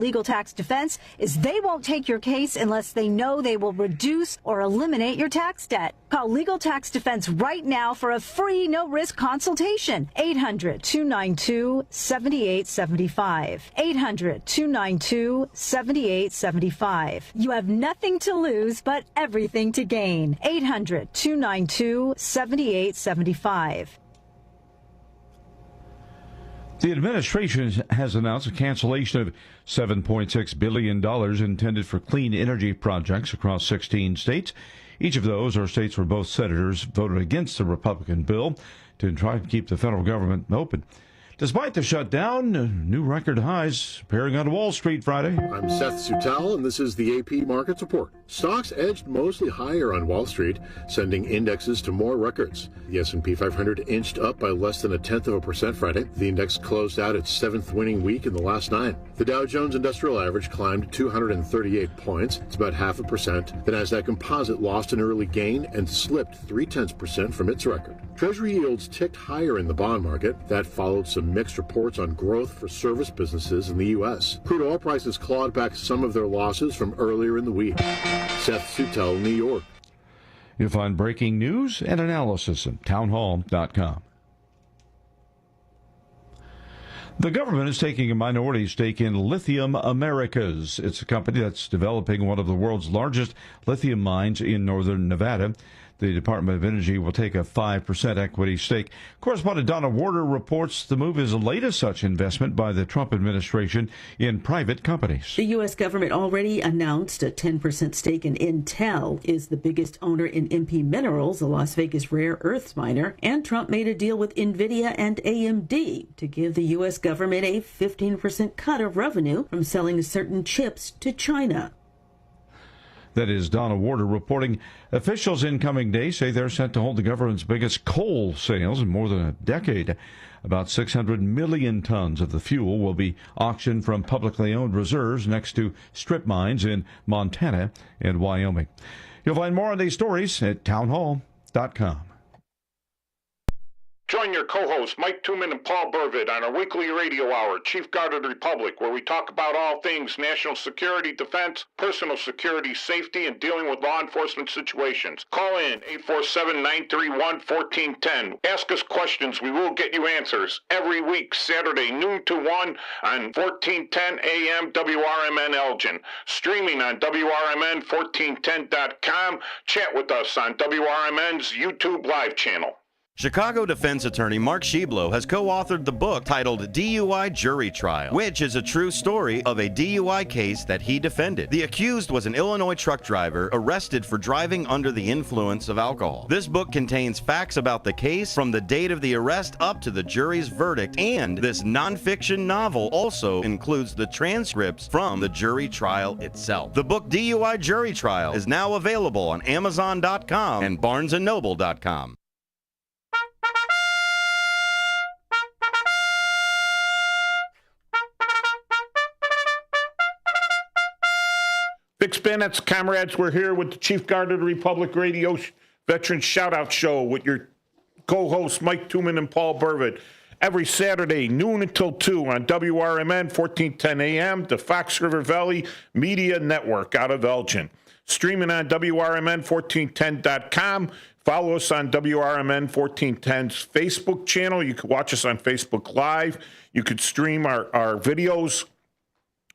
Legal tax defense is they won't take your case unless they know they will reduce or eliminate your tax debt. Call Legal Tax Defense right now for a free no-risk consultation. 800-292-7875. 800-292-7875. You have nothing to lose but everything to gain. 800-292-7875. The administration has announced a cancellation of $7.6 billion intended for clean energy projects across 16 states. Each of those are states where both senators voted against the Republican bill to try to keep the federal government open. Despite the shutdown, new record highs appearing on Wall Street Friday. I'm Seth Sutel, and this is the AP Markets Report. Stocks edged mostly higher on Wall Street, sending indexes to more records. The S&P 500 inched up by less than 0.1% Friday. The index closed out its seventh winning week in the last 9. The Dow Jones Industrial Average climbed 238 points. It's about 0.5%. The Nasdaq Composite lost an early gain and slipped 0.3% from its record. Treasury yields ticked higher in the bond market. That followed some mixed reports on growth for service businesses in the U.S. Crude oil prices clawed back some of their losses from earlier in the week. Seth Sutel, New York. You'll find breaking news and analysis at townhall.com. The government is taking a minority stake in Lithium Americas. It's a company that's developing one of the world's largest lithium mines in northern Nevada. The Department of Energy will take a 5% equity stake. Correspondent Donna Warder reports the move is the latest such investment by the Trump administration in private companies. The U.S. government already announced a 10% stake in Intel, is the biggest owner in MP Minerals, a Las Vegas rare earths miner, and Trump made a deal with NVIDIA and AMD to give the U.S. government a 15% cut of revenue from selling certain chips to China. That is Donna Warder reporting. Officials in coming days say they're set to hold the government's biggest coal sales in more than a decade. About 600 million tons of the fuel will be auctioned from publicly owned reserves next to strip mines in Montana and Wyoming. You'll find more on these stories at townhall.com. Join your co-hosts Mike Tooman and Paul Burvitt on our weekly radio hour, Chief Guard of the Republic, where we talk about all things national security, defense, personal security, safety, and dealing with law enforcement situations. Call in 847-931-1410. Ask us questions. We will get you answers every week, Saturday, noon to 1 on 1410 AM WRMN Elgin. Streaming on WRMN1410.com. Chat with us on WRMN's YouTube live channel. Chicago defense attorney Mark Schieblo has co-authored the book titled DUI Jury Trial, which is a true story of a DUI case that he defended. The accused was an Illinois truck driver arrested for driving under the influence of alcohol. This book contains facts about the case from the date of the arrest up to the jury's verdict, and this nonfiction novel also includes the transcripts from the jury trial itself. The book DUI Jury Trial is now available on Amazon.com and BarnesandNoble.com. Big Spanets, comrades, we're here with the Chief Guard of the Republic Radio Veteran Shoutout Show with your co-hosts Mike Tooman and Paul Burvitt. Every Saturday, noon until 2 on WRMN, 1410 AM, the Fox River Valley Media Network out of Elgin. Streaming on WRMN1410.com. Follow us on WRMN 1410's Facebook channel. You can watch us on Facebook Live. You could stream our videos,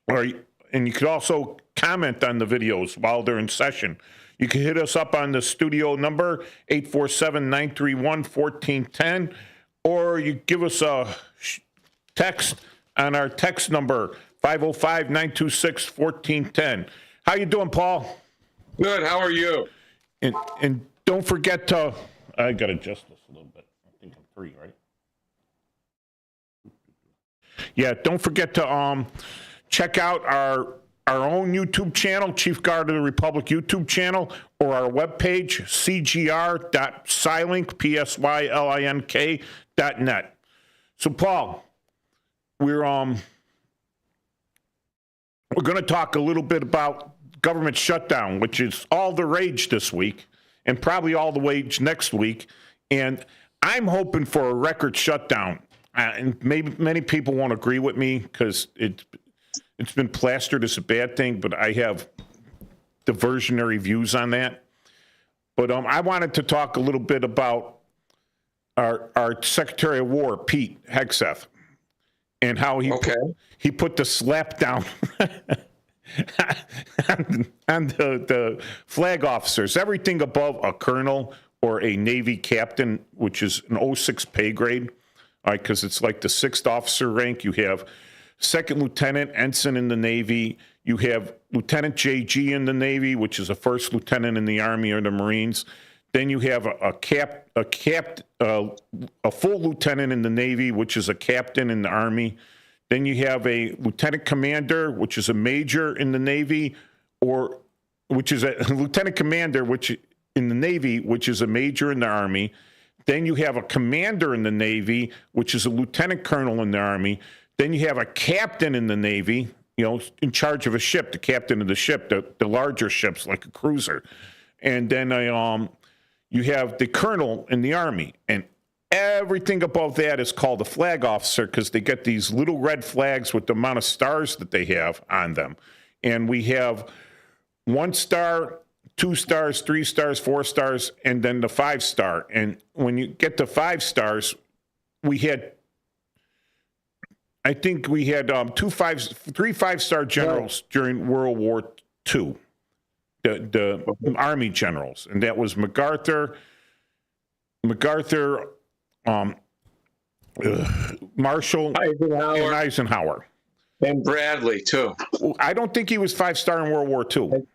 and you could also comment on the videos while they're in session. You can hit us up on the studio number, 847-931-1410, or you give us a text on our text number, 505-926-1410. How you doing, Paul? Good. How are you? And don't forget to, I got to adjust this a little bit. I think I'm 3, right? Yeah, don't forget to check out our own YouTube channel, Chief Guard of the Republic YouTube channel, or our webpage, cgr.silink, PSYLINK.net. So, Paul, we're going to talk a little bit about government shutdown, which is all the rage this week and probably all the rage next week. And I'm hoping for a record shutdown. And maybe many people won't agree with me because it's been plastered as a bad thing, but I have diversionary views on that. But I wanted to talk a little bit about our Secretary of War, Pete Hegseth, and how he put the slap down on the flag officers. Everything above a colonel or a Navy captain, which is an 06 pay grade, all right, because it's like the 6th officer rank. You have second lieutenant, ensign in the Navy. You have Lieutenant JG in the Navy, which is a first lieutenant in the Army or the Marines. Then you have a full lieutenant in the Navy, which is a captain in the Army. Then you have a lieutenant commander, which is a major in the Navy, or which is a lieutenant commander, which in the Navy, which is a major in the Army. Then you have a commander in the Navy, which is a lieutenant colonel in the Army. Then you have a captain in the Navy, in charge of a ship, the captain of the ship, the larger ships like a cruiser. And then you have the colonel in the Army. And everything above that is called a flag officer because they get these little red flags with the amount of stars that they have on them. And we have 1 star, 2 stars, 3 stars, 4 stars, and then the 5-star. And when you get to 5 stars, I think we had 3 5-star generals during World War II, the Army generals, and that was MacArthur, Marshall, and Eisenhower. And Bradley, too. I don't think he was 5-star in World War II.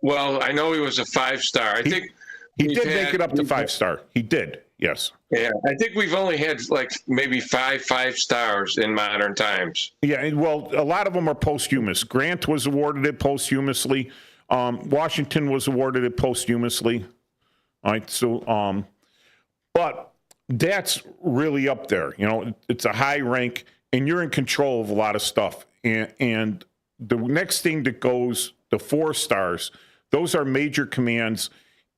Well, I know he was a 5-star. I think he did make it up to 5-star. He did, yes. Yeah, I think we've only had like maybe 5 5-stars in modern times. Yeah, well, a lot of them are posthumous. Grant was awarded it posthumously. Washington was awarded it posthumously. All right, so, but that's really up there. It's a high rank, and you're in control of a lot of stuff. And the next thing that goes, the 4 stars, those are major commands,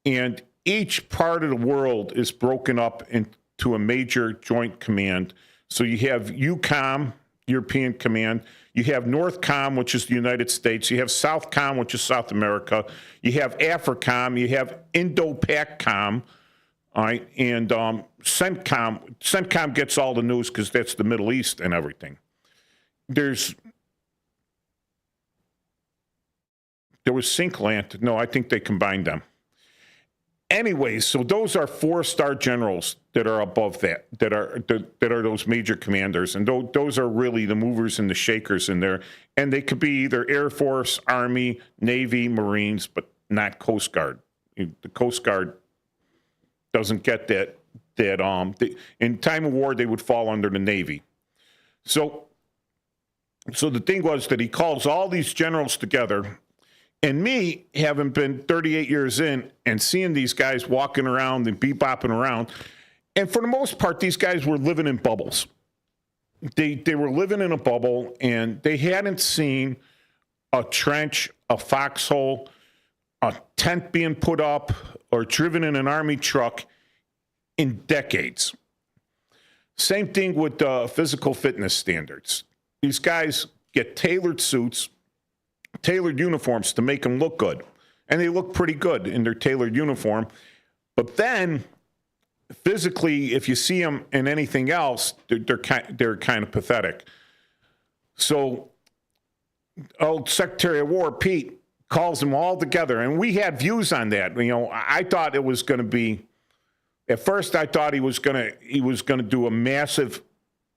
and each part of the world is broken up into a major joint command. So you have EUCOM, European Command. You have NORTHCOM, which is the United States. You have SOUTHCOM, which is South America. You have AFRICOM. You have INDOPACOM. All right, and CENTCOM. CENTCOM gets all the news because that's the Middle East and everything. There was SYNCLANT. No, I think they combined them. Anyways, so those are 4-star generals that are above that are those major commanders, and those are really the movers and the shakers in there. And they could be either Air Force, Army, Navy, Marines, but not Coast Guard. The Coast Guard doesn't get that. In time of war, they would fall under the Navy. So the thing was that he calls all these generals together. And me, having been 38 years in and seeing these guys walking around and bebopping around, and for the most part, these guys were living in bubbles. They were living in a bubble, and they hadn't seen a trench, a foxhole, a tent being put up, or driven in an Army truck in decades. Same thing with physical fitness standards. These guys get tailored suits, tailored uniforms to make them look good. And they look pretty good in their tailored uniform. But then, physically, if you see them in anything else, they're kind of pathetic. So, old Secretary of War, Pete, calls them all together. And we had views on that. I thought it was going to be, at first I thought he was going to do a massive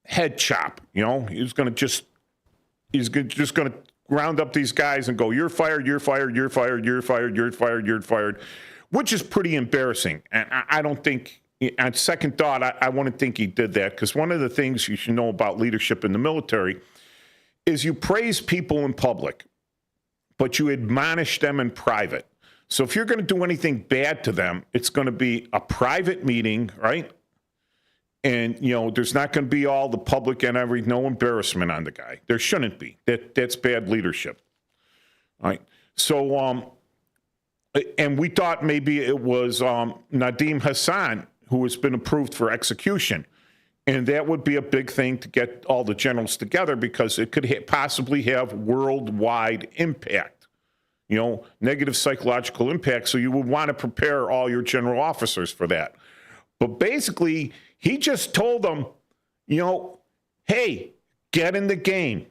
head chop. He was going to he's just going to round up these guys and go, you're fired, you're fired, you're fired, you're fired, you're fired, you're fired, which is pretty embarrassing. And I don't think, on second thought, I wouldn't think he did that, because one of the things you should know about leadership in the military is you praise people in public, but you admonish them in private. So if you're going to do anything bad to them, it's going to be a private meeting, right? And, there's not going to be all the public and no embarrassment on the guy. There shouldn't be. That's bad leadership. All right. So, and we thought maybe it was Nadim Hassan, who has been approved for execution. And that would be a big thing to get all the generals together, because it could possibly have worldwide impact, negative psychological impact. So you would want to prepare all your general officers for that. But basically, he just told them, hey, get in the game,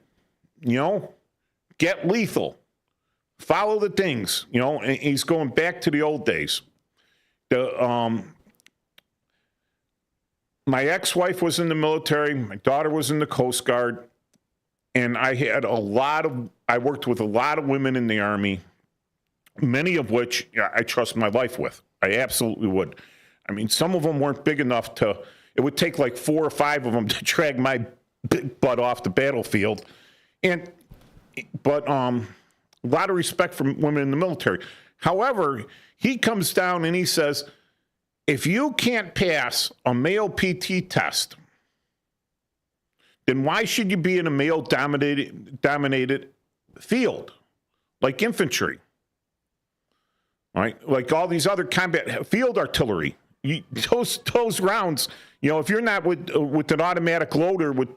get lethal, follow the things, and he's going back to the old days. My ex-wife was in the military. My daughter was in the Coast Guard. And I worked with a lot of women in the Army, many of which I trust my life with. I absolutely would. I mean, some of them weren't big enough it would take like 4 or 5 of them to drag my big butt off the battlefield. But a lot of respect for women in the military. However, he comes down and he says, if you can't pass a male PT test, then why should you be in a male-dominated field, like infantry? All right, like all these other combat field artillery. Those rounds, if you're not with an automatic loader, with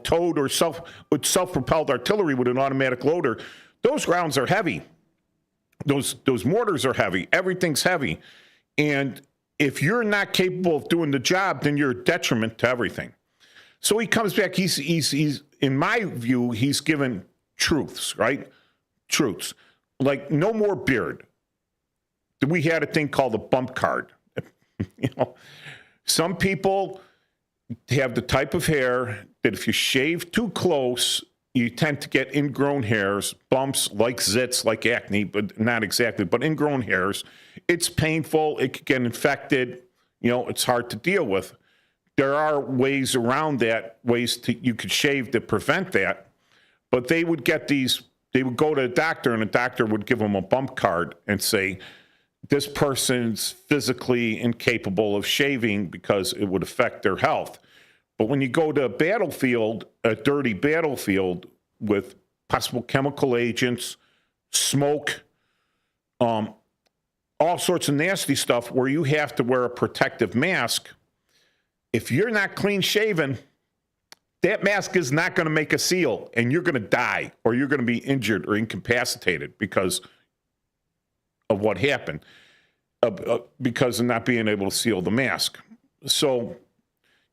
towed or self-propelled artillery with an automatic loader, those rounds are heavy. Those mortars are heavy. Everything's heavy, and if you're not capable of doing the job, then you're a detriment to everything. So he comes back. He's in my view, he's given truths, right? Truths. Like no more beard. We had a thing called a bump card. Some people have the type of hair that if you shave too close, you tend to get ingrown hairs, bumps like zits, like acne, but not exactly, but ingrown hairs. It's painful. It could get infected. It's hard to deal with. There are ways around that, you could shave to prevent that. But they would go to a doctor, and a doctor would give them a bump card and say, this person's physically incapable of shaving because it would affect their health. But when you go to a battlefield, a dirty battlefield with possible chemical agents, smoke, all sorts of nasty stuff where you have to wear a protective mask, if you're not clean shaven, that mask is not going to make a seal, and you're going to die, or you're going to be injured or incapacitated because of what happened, because of not being able to seal the mask. So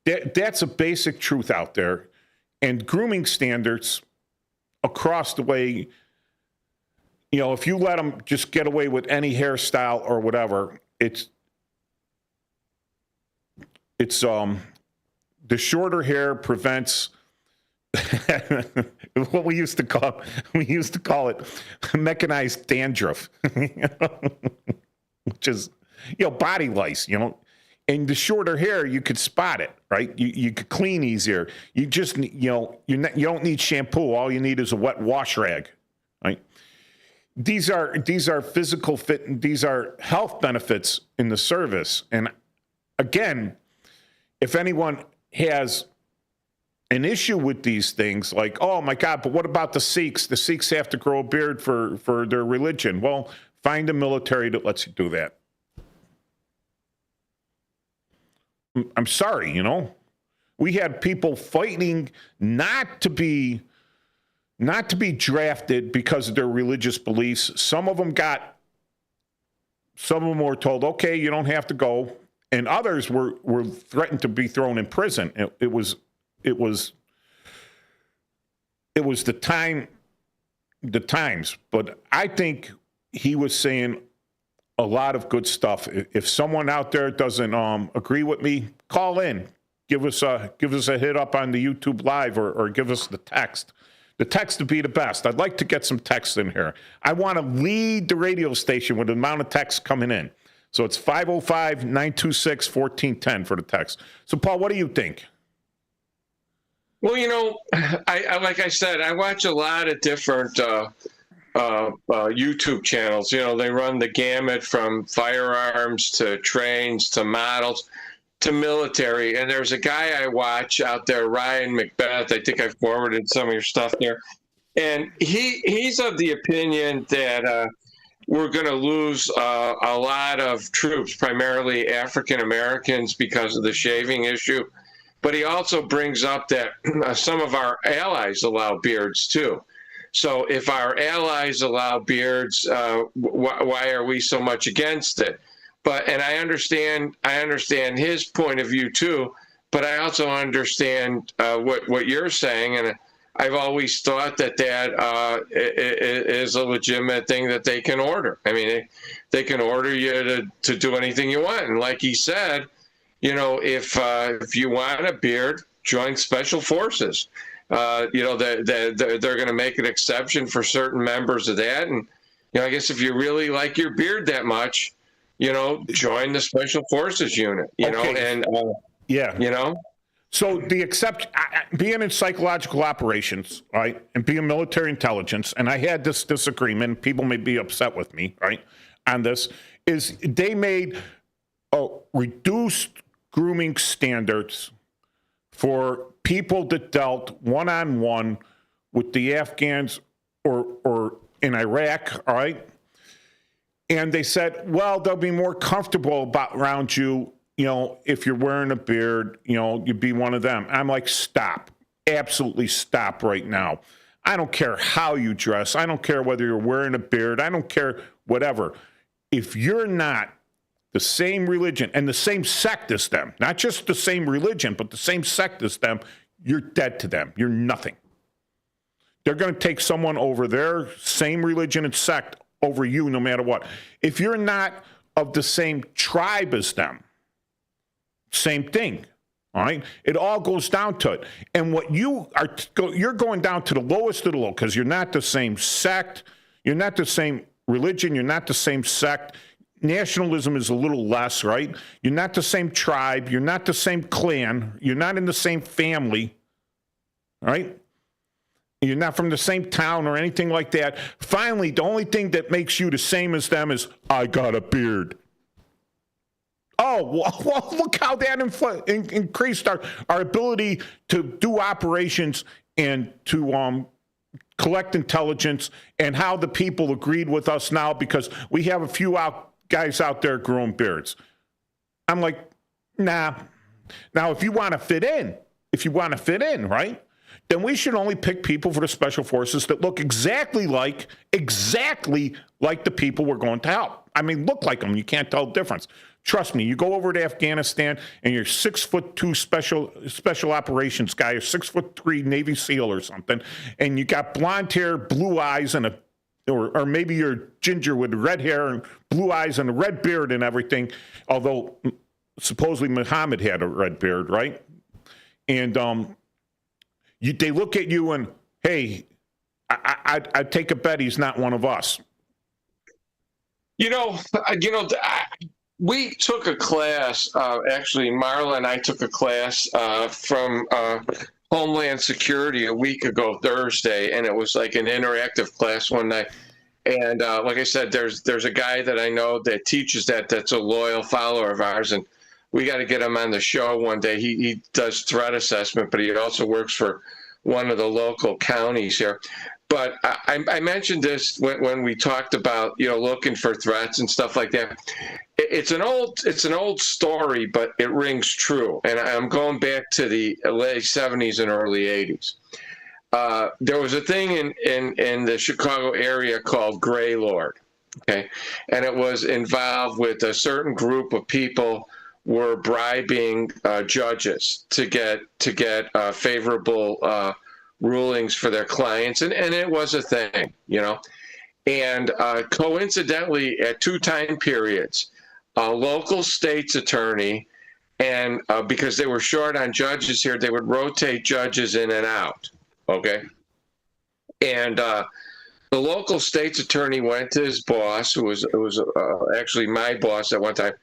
that's a basic truth out there. And grooming standards across the way, if you let them just get away with any hairstyle or whatever, it's the shorter hair prevents what we used to call it mechanized dandruff, which is, body lice, and the shorter hair, you could spot it, right? You could clean easier. You just, you don't need shampoo. All you need is a wet wash rag, right? These are physical fit. These are health benefits in the service. And again, if anyone has an issue with these things, like, oh my God, but what about the Sikhs? The Sikhs have to grow a beard for their religion. Well, find a military that lets you do that. I'm sorry, we had people fighting not to be drafted because of their religious beliefs. Some of them were told, okay, you don't have to go. And others were threatened to be thrown in prison. It was the times. But I think he was saying a lot of good stuff. If someone out there doesn't agree with me, call in. Give us a hit up on the YouTube Live or give us the text. The text would be the best. I'd like to get some text in here. I want to lead the radio station with the amount of text coming in. So it's 505-926-1410 for the text. So, Paul, what do you think? Well, I like I said, I watch a lot of different YouTube channels. They run the gamut from firearms to trains to models to military. And there's a guy I watch out there, Ryan Macbeth. I think I forwarded some of your stuff there. And he's of the opinion that we're going to lose a lot of troops, primarily African Americans, because of the shaving issue. But he also brings up that some of our allies allow beards too. So if our allies allow beards, why are we so much against it? And I understand his point of view too, but I also understand what you're saying, and I've always thought that is a legitimate thing that they can order. I mean, they can order you to do anything you want, and like he said, if you want a beard, join Special Forces. They're going to make an exception for certain members of that, and I guess if you really like your beard that much, join the Special Forces unit. So being in psychological operations, right, and being military intelligence, and I had this disagreement. People may be upset with me, right, on this. Is they made reduced grooming standards for people that dealt one-on-one with the Afghans or in Iraq, all right? And they said, well, they'll be more comfortable around you, if you're wearing a beard, you'd be one of them. I'm like, stop. Absolutely stop right now. I don't care how you dress. I don't care whether you're wearing a beard. I don't care whatever. If you're not the same religion and the same sect as them, not just the same religion, but the same sect as them, you're dead to them. You're nothing. They're going to take someone over their same religion and sect over you no matter what. If you're not of the same tribe as them, same thing. All right? It all goes down to it. And what you're going down to the lowest of the low, because you're not the same sect, you're not the same religion, you're not the same sect. Nationalism is a little less, right? You're not the same tribe. You're not the same clan. You're not in the same family, right? You're not from the same town or anything like that. Finally, the only thing that makes you the same as them is, I got a beard. Oh, well look how that increased our ability to do operations and to collect intelligence, and how the people agreed with us now because we have a few guys out there growing beards. I'm like, nah. Now, if you want to fit in, right, then we should only pick people for the Special Forces that look exactly like the people we're going to help. I mean, look like them. You can't tell the difference. Trust me, you go over to Afghanistan and you're 6'2" special operations guy, or 6'3" Navy SEAL or something, and you got blonde hair, blue eyes, and or maybe you're ginger with red hair and blue eyes and a red beard and everything, although supposedly Muhammad had a red beard, right? And they look at you and, hey, I'd take a bet he's not one of us. We took a class, actually, Marla and I took a class from Homeland Security a week ago Thursday, and it was like an interactive class one night. And like I said, there's a guy that I know that teaches that's a loyal follower of ours, and we got to get him on the show one day. He does threat assessment, but he also works for one of the local counties here. But I mentioned this when we talked about looking for threats and stuff like that. It's an old story, but it rings true. And I'm going back to the late 70s and early 80s. There was a thing in the Chicago area called Gray Lord, okay, and it was involved with a certain group of people were bribing judges to get favorable rulings for their clients, and it was a thing, And coincidentally, at two time periods, a local state's attorney, and because they were short on judges here, they would rotate judges in and out, okay? And the local state's attorney went to his boss, who was actually my boss at one time,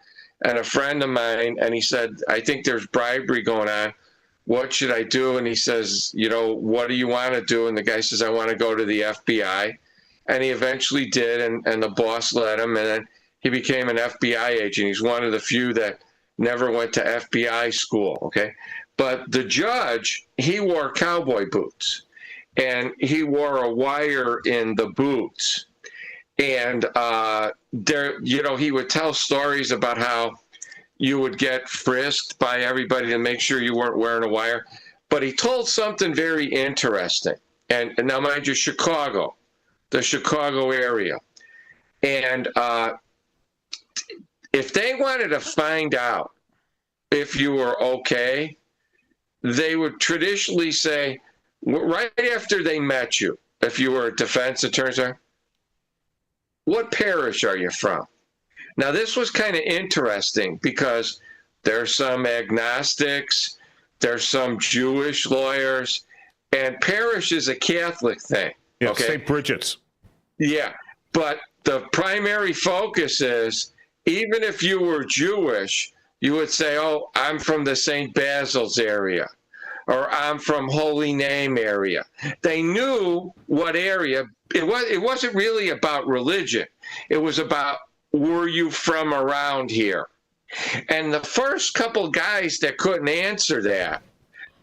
and a friend of mine, and he said, I think there's bribery going on. What should I do? And he says, what do you want to do? And the guy says, I want to go to the FBI. And he eventually did, and the boss let him, and then he became an FBI agent. He's one of the few that never went to FBI school, okay? But the judge, he wore cowboy boots, and he wore a wire in the boots. And he would tell stories about how, you would get frisked by everybody to make sure you weren't wearing a wire. But he told something very interesting. And now, mind you, Chicago, the Chicago area. And if they wanted to find out if you were okay, they would traditionally say, right after they met you, if you were a defense attorney, what parish are you from? Now, this was kind of interesting because there's some agnostics, there's some Jewish lawyers, and parish is a Catholic thing. Yeah, okay? St. Bridget's. Yeah, but the primary focus is, even if you were Jewish, you would say, oh, I'm from the St. Basil's area, or I'm from Holy Name area. They knew what area. It wasn't really about religion. It was about, were you from around here? And the first couple guys that couldn't answer that,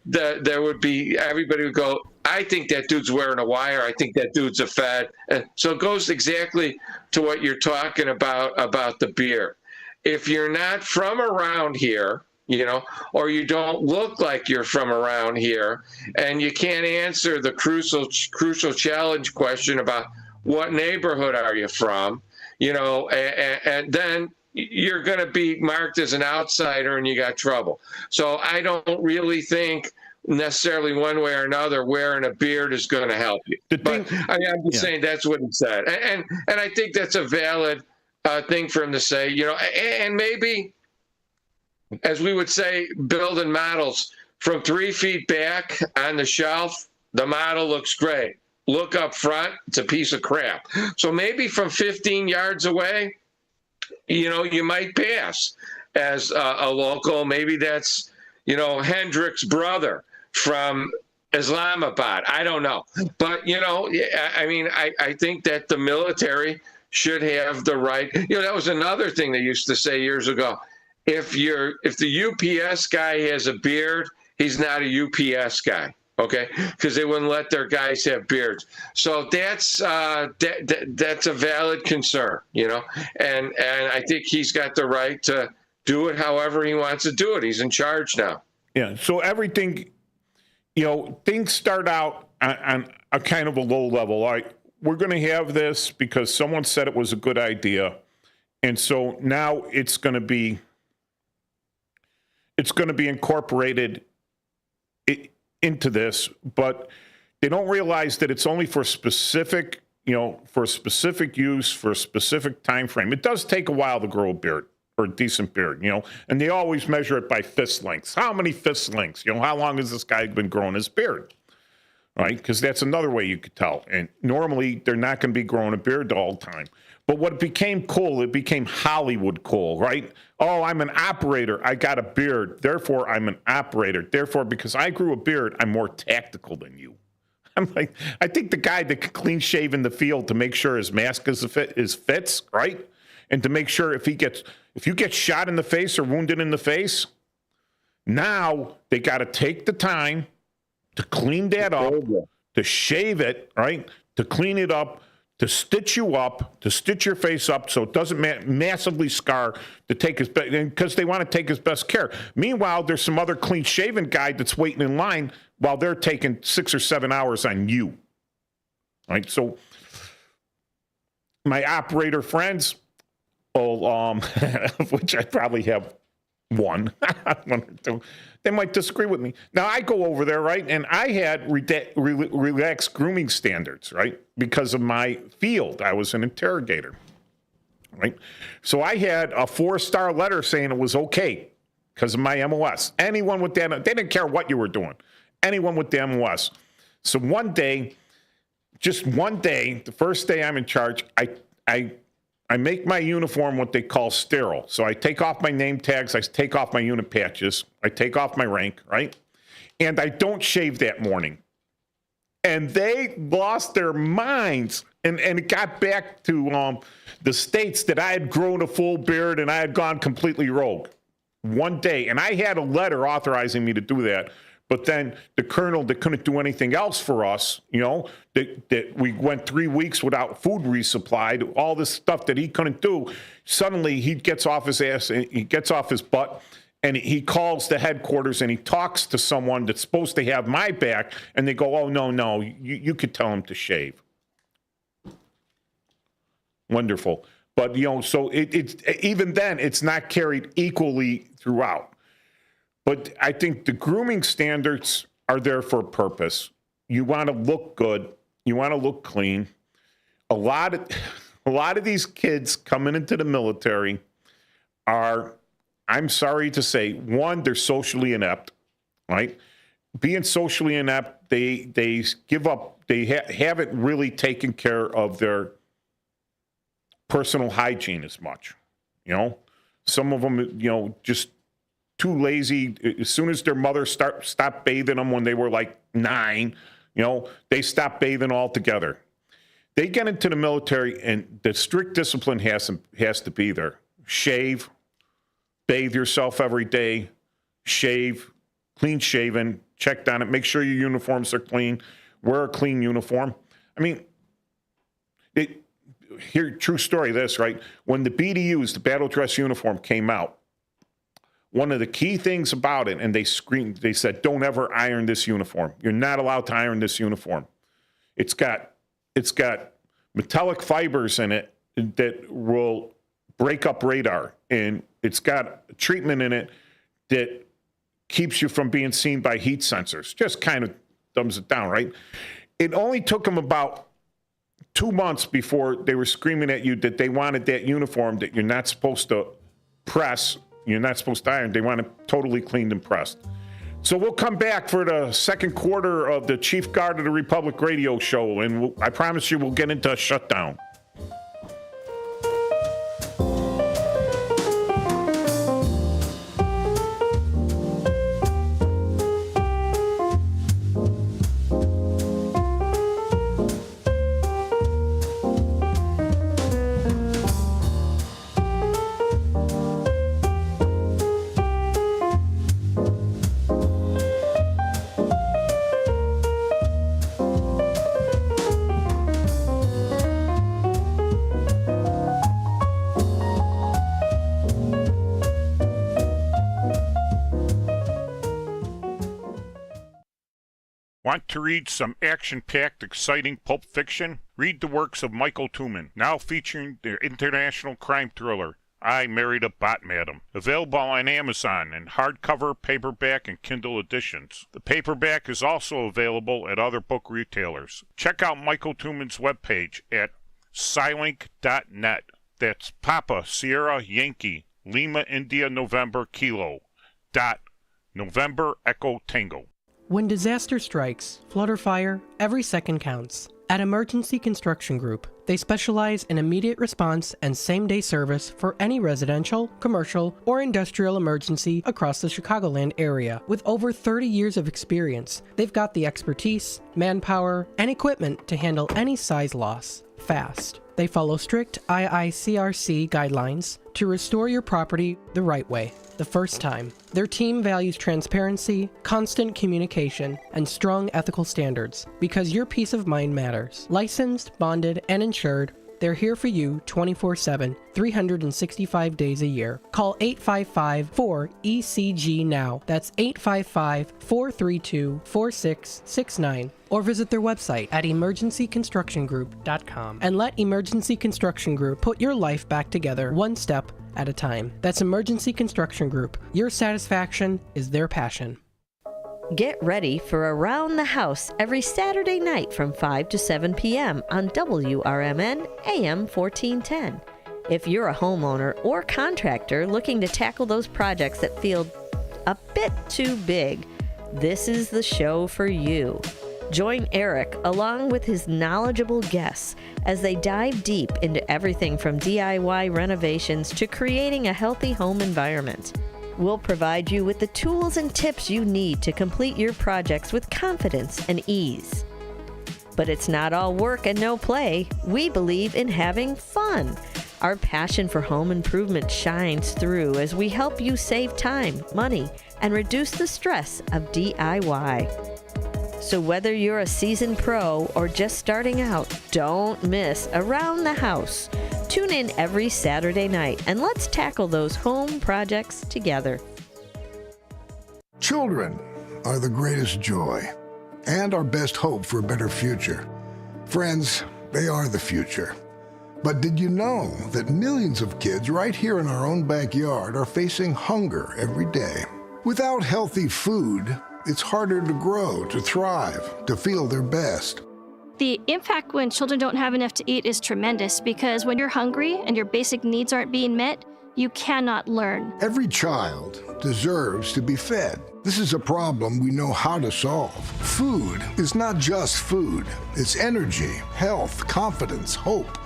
there would be, everybody would go, I think that dude's wearing a wire. I think that dude's a Fed. And so it goes exactly to what you're talking about the beard. If you're not from around here, you know, or you don't look like you're from around here, and you can't answer the crucial challenge question about what neighborhood are you from, you know, and then you're going to be marked as an outsider and you got trouble. So I don't really think necessarily one way or another wearing a beard is going to help you. But I'm just saying that's what he said. And I think that's a valid thing for him to say, you know, and maybe, as we would say, building models, from 3 feet back on the shelf, the model looks great. Look up front, it's a piece of crap. So maybe from 15 yards away, you know, you might pass as a local. Maybe that's, you know, Hendrick's brother from Islamabad. I don't know. But, you know, I mean, I think that the military should have the right. You know, that was another thing they used to say years ago. If the UPS guy has a beard, he's not a UPS guy, okay? Because they wouldn't let their guys have beards. So that's a valid concern, you know. And I think he's got the right to do it however he wants to do it. He's in charge now. Yeah. So everything, you know, things start out on a kind of a low level. Like, we're going to have this because someone said it was a good idea, and so now it's going to be incorporated into this, but they don't realize that it's only for specific, you know, for specific use, for a specific time frame. It does take a while to grow a beard, or a decent beard, you know, and they always measure it by fist lengths. How many fist lengths? You know, how long has this guy been growing his beard? Right? Because that's another way you could tell. And normally they're not going to be growing a beard all the time. But what became cool, it became Hollywood cool, right? Oh, I'm an operator. I got a beard. Therefore, I'm an operator. Therefore, because I grew a beard, I'm more tactical than you. I'm like, I think the guy that can clean shave in the field to make sure his mask fits, right? And to make sure if you get shot in the face or wounded in the face, now they got to take the time to clean that up, to shave it, right? To clean it up, to stitch you up, to stitch your face up so it doesn't massively scar, to take his best, because they want to take his best care. Meanwhile, there's some other clean-shaven guy that's waiting in line while they're taking 6 or 7 hours on you, right? So my operator friends, of which I probably have one or two, they might disagree with me. Now, I go over there, right, and I had relaxed grooming standards, right, because of my field. I was an interrogator, right? So I had a 4-star letter saying it was okay because of my MOS. Anyone with that, they didn't care what you were doing. Anyone with the MOS. So one day, just one day, the first day I'm in charge, I make my uniform what they call sterile. So I take off my name tags, I take off my unit patches, I take off my rank, right? And I don't shave that morning. And they lost their minds. And it got back to the states that I had grown a full beard and I had gone completely rogue. One day. And I had a letter authorizing me to do that. But then the colonel that couldn't do anything else for us, that we went 3 weeks without food resupplied, all this stuff that he couldn't do, suddenly he gets off his ass, and he gets off his butt, and he calls the headquarters and he talks to someone that's supposed to have my back, and they go, oh, no, you could tell him to shave. Wonderful. But, so it's even then, it's not carried equally throughout. But I think the grooming standards are there for a purpose. You want to look good. You want to look clean. A lot of these kids coming into the military are, I'm sorry to say, one, they're socially inept, right? Being socially inept, they give up. They haven't really taken care of their personal hygiene as much. Some of them, just too lazy. As soon as their mother stopped bathing them when they were like 9, they stopped bathing altogether. They get into the military, and the strict discipline has to be there. Shave, bathe yourself every day, shave, clean shaven, check on it, make sure your uniforms are clean, wear a clean uniform. I mean, true story this, right? When the BDUs, the battle dress uniform, came out, one of the key things about it, and they said, don't ever iron this uniform. You're not allowed to iron this uniform. It's got metallic fibers in it that will break up radar, and it's got a treatment in it that keeps you from being seen by heat sensors. Just kind of dumbs it down, right? It only took them about 2 months before they were screaming at you that they wanted that uniform that you're not supposed to press, you're not supposed to iron. They want it totally cleaned and pressed. So we'll come back for the second quarter of the Chief Guard of the Republic radio show, and I promise you we'll get into a shutdown. Want to read some action-packed, exciting pulp fiction? Read the works of Michael Tooman, now featuring the international crime thriller, I Married a Bot Madam. Available on Amazon in hardcover, paperback, and Kindle editions. The paperback is also available at other book retailers. Check out Michael Tooman's webpage at Scilink.net. That's Papa, Sierra, Yankee, Lima, India, November, Kilo, dot, November, Echo, Tango. When disaster strikes, flood or fire, every second counts. At Emergency Construction Group, they specialize in immediate response and same-day service for any residential, commercial, or industrial emergency across the Chicagoland area. With over 30 years of experience, they've got the expertise, manpower, and equipment to handle any size loss fast. They follow strict IICRC guidelines to restore your property the right way, the first time. Their team values transparency, constant communication, and strong ethical standards because your peace of mind matters. Licensed, bonded, and insured, they're here for you 24/7, 365 days a year. Call 855-4ECG now. That's 855-432-4669. Or visit their website at emergencyconstructiongroup.com and let Emergency Construction Group put your life back together one step at a time. That's Emergency Construction Group. Your satisfaction is their passion. Get ready for Around the House every Saturday night from 5 to 7 p.m. on WRMN AM 1410. If you're a homeowner or contractor looking to tackle those projects that feel a bit too big, this is the show for you. Join Eric along with his knowledgeable guests as they dive deep into everything from DIY renovations to creating a healthy home environment. We'll provide you with the tools and tips you need to complete your projects with confidence and ease. But it's not all work and no play. We believe in having fun. Our passion for home improvement shines through as we help you save time, money, and reduce the stress of DIY. So whether you're a seasoned pro or just starting out, don't miss Around the House. Tune in every Saturday night and let's tackle those home projects together. Children are the greatest joy and our best hope for a better future. Friends, they are the future. But did you know that millions of kids right here in our own backyard are facing hunger every day? Without healthy food, it's harder to grow, to thrive, to feel their best. The impact when children don't have enough to eat is tremendous because when you're hungry and your basic needs aren't being met, you cannot learn. Every child deserves to be fed. This is a problem we know how to solve. Food is not just food. It's energy, health, confidence, hope,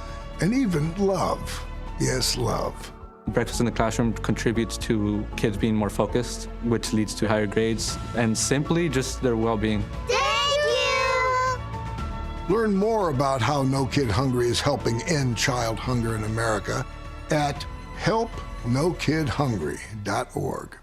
and even love. Yes, love. Breakfast in the classroom contributes to kids being more focused, which leads to higher grades, and simply just their well-being. Thank you! Learn more about how No Kid Hungry is helping end child hunger in America at helpnokidhungry.org.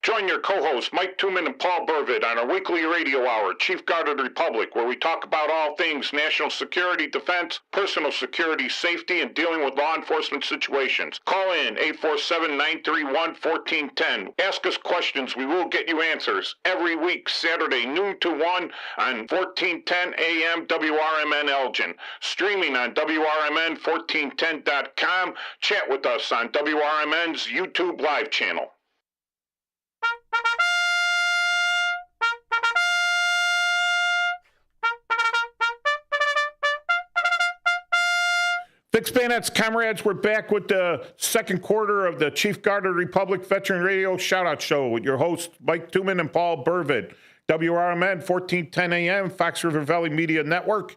Join your co-hosts Mike Tooman and Paul Burvitt on our weekly radio hour, Chief Guard of the Republic, where we talk about all things national security, defense, personal security, safety, and dealing with law enforcement situations. Call in 847-931-1410. Ask us questions. We will get you answers. Every week, Saturday, noon to 1 on 1410 AM WRMN Elgin. Streaming on WRMN1410.com. Chat with us on WRMN's YouTube live channel. Fixed Bayonets, comrades, we're back with the second quarter of the Chief Guard of the Republic Veteran Radio Shoutout Show with your hosts, Mike Tooman and Paul Burvitt. WRMN, 1410 AM, Fox River Valley Media Network.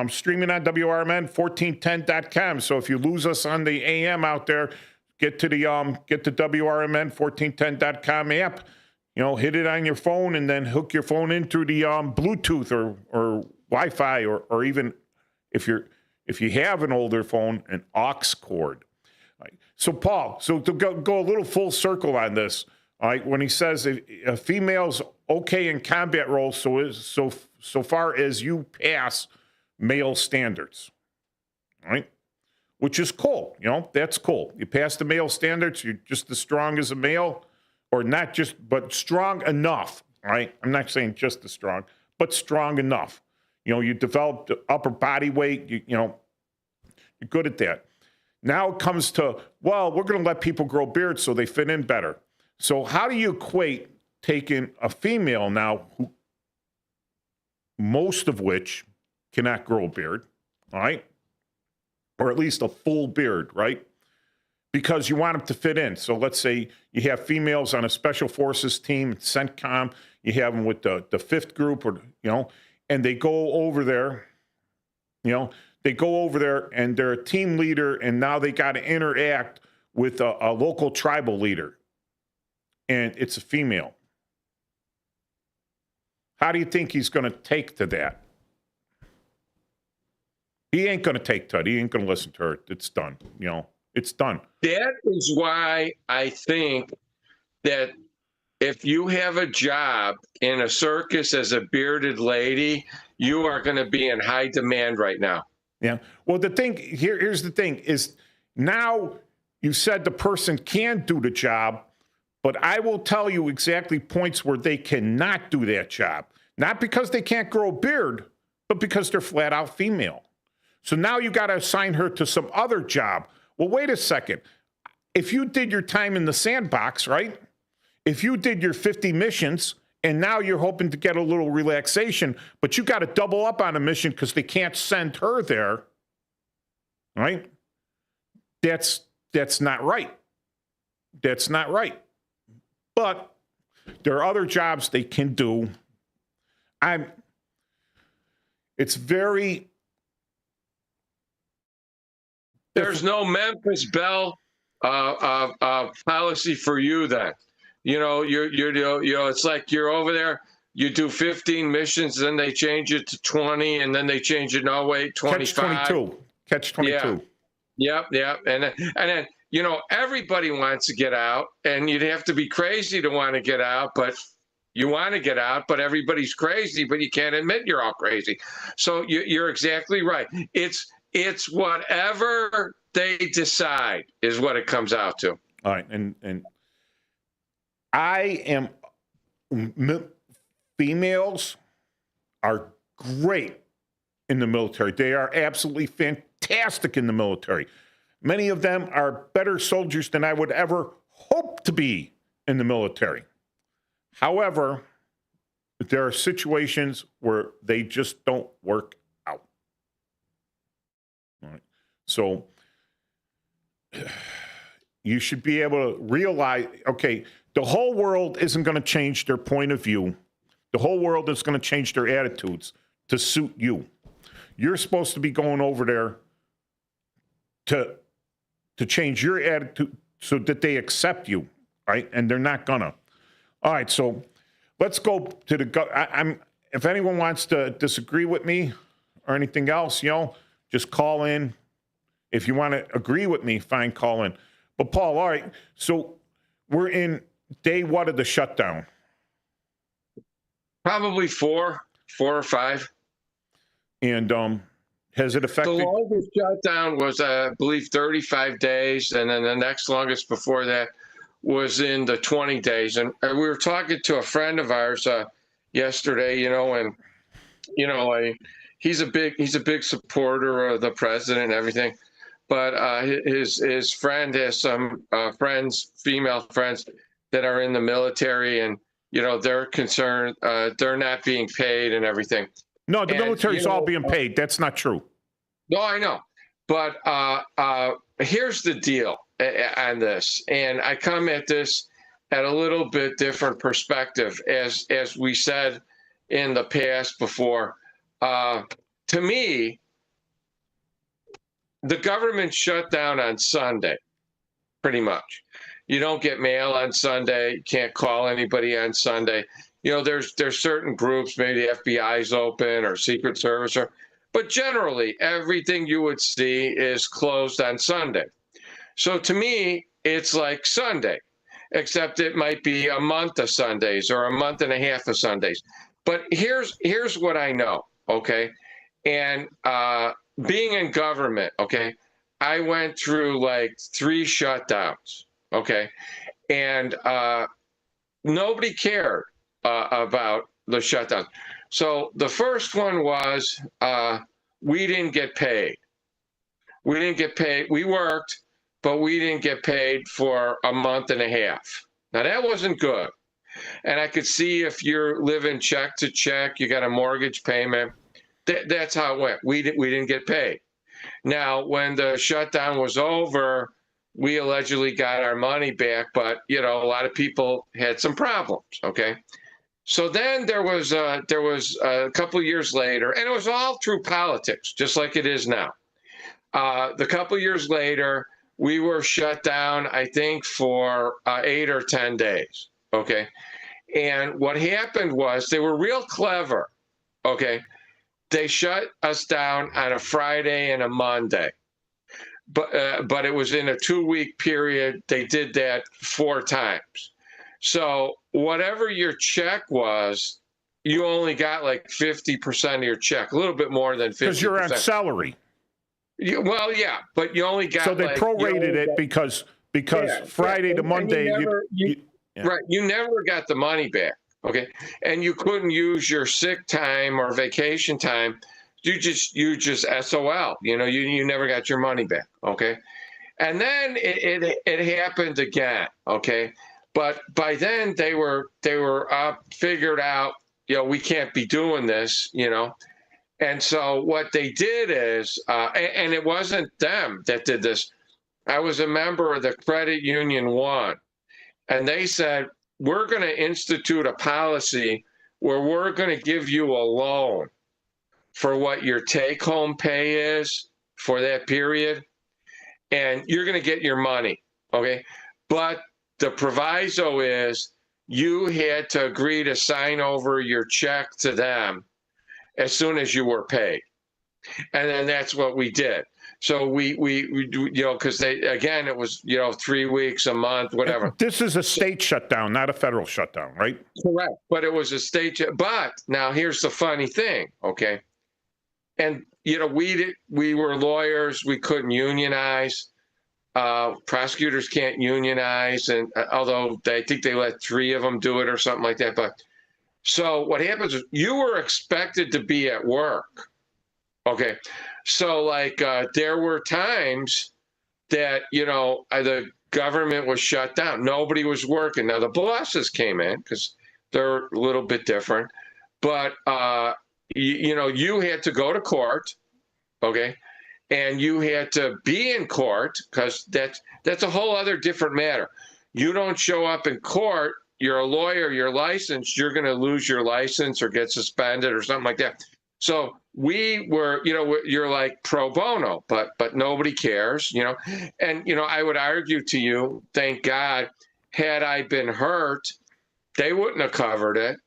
Streaming on WRMN1410.com. So if you lose us on the AM out there, get to the WRMN1410.com app. You know, hit it on your phone and then hook your phone in through the Bluetooth or Wi-Fi or even if you have an older phone, an aux cord. Right. So Paul, so to go a little full circle on this, all right, when he says a female's okay in combat roles, so far as you pass male standards, all right, which is cool. You know, that's cool. You pass the male standards, you're just as strong as a male, or not just, but strong enough, all right? I'm not saying just as strong, but strong enough. You know, you developed upper body weight, you know, you're good at that. Now it comes to, well, we're going to let people grow beards so they fit in better. So how do you equate taking a female now, who, most of which cannot grow a beard, all right? Or at least a full beard, right? Because you want them to fit in. So let's say you have females on a special forces team, CENTCOM, you have them with the 5th group, or, you know, and they go over there, you know, they go over there and they're a team leader, and now they got to interact with a local tribal leader, and it's a female. How do you think he's going to take to that? He ain't going to take to it. He ain't going to listen to her. It's done, you know. It's done. That is why I think that if you have a job in a circus as a bearded lady, you are going to be in high demand right now. Yeah. Well, the thing here's the thing is now you said the person can do the job, but I will tell you exactly points where they cannot do that job. Not because they can't grow a beard, but because they're flat out female. So now you got to assign her to some other job. Well, wait a second. If you did your time in the sandbox, right? If you did your 50 missions and now you're hoping to get a little relaxation, but you got to double up on a mission because they can't send her there, right? That's not right. That's not right. But there are other jobs they can do. It's very... There's no Memphis Belle policy for you then. You know, it's like you're over there, you do 15 missions, then they change it to 20, and then they change it, no, wait, 25. Catch 22. Yep. And then, everybody wants to get out, and you'd have to be crazy to want to get out, but you want to get out, but everybody's crazy, but you can't admit you're all crazy. So you're exactly right. It's whatever they decide is what it comes out to. All right. And I am, females are great in the military. They are absolutely fantastic in the military. Many of them are better soldiers than I would ever hope to be in the military. However, there are situations where they just don't work out. All right. So you should be able to realize, okay, the whole world isn't going to change their point of view. The whole world is going to change their attitudes to suit you. You're supposed to be going over there to change your attitude so that they accept you, right? And they're not gonna. All right, so let's go to the. If anyone wants to disagree with me or anything else, just call in. If you want to agree with me, fine, call in. But Paul, all right, so we're in day what of the shutdown? Probably four or five. And has it affected? The longest shutdown was, I believe, 35 days, and then the next longest before that was in the 20 days. And we were talking to a friend of ours yesterday, and he's a big supporter of the president and everything, but his friend has some female friends that are in the military, and they're concerned they're not being paid and everything. No, the military's all being paid. That's not true. No, I know. But here's the deal on this. And I come at this at a little bit different perspective, as we said in the past before. To me, the government shut down on Sunday, pretty much. You don't get mail on Sunday. You can't call anybody on Sunday. There's certain groups, maybe the FBI's open or Secret Service, but generally everything you would see is closed on Sunday. So to me, it's like Sunday, except it might be a month of Sundays or a month and a half of Sundays. But here's what I know, okay? And being in government, okay, I went through like 3 shutdowns, okay? And nobody cared about the shutdown. So the first one was we didn't get paid. We didn't get paid. We worked, but we didn't get paid for a month and a half. Now that wasn't good. And I could see if you're living check to check, you got a mortgage payment. That's how it went. We didn't get paid. Now, when the shutdown was over, we allegedly got our money back, but a lot of people had some problems. Okay. So then there was a couple years later, and it was all through politics, just like it is now. The couple years later, we were shut down, I think, for 8 or 10 days. Okay. And what happened was they were real clever. Okay. They shut us down on a Friday and a Monday. But it was in a 2-week period. They did that 4 times. So whatever your check was, you only got like 50% of your check, a little bit more than 50%. Because you're on salary. Well, yeah, but you only got. So they prorated it because Friday to Monday. Right, you never got the money back. Okay, and you couldn't use your sick time or vacation time. You just SOL. You never got your money back. Okay, and then it happened again. Okay. But by then they were figured out, we can't be doing this, And so what they did is, and it wasn't them that did this. I was a member of the Credit Union 1, and they said, we're going to institute a policy where we're going to give you a loan for what your take-home pay is for that period, and you're going to get your money, okay? But the proviso is you had to agree to sign over your check to them as soon as you were paid. And then that's what we did. So we because it was 3 weeks, a month, whatever. This is a state shutdown, not a federal shutdown, right? Correct. But it was a state. But now here's the funny thing, okay? And we were lawyers. We couldn't unionize. Prosecutors can't unionize, and although I think they let 3 of them do it or something like that. But so what happens is you were expected to be at work. Okay. So there were times that, the government was shut down. Nobody was working. Now the bosses came in because they're a little bit different, but, you had to go to court. Okay. And you had to be in court because that's a whole other different matter. You don't show up in court. You're a lawyer, you're licensed, you're going to lose your license or get suspended or something like that. So we were, you're like pro bono, but nobody cares, And, I would argue to you, thank God, had I been hurt, they wouldn't have covered it.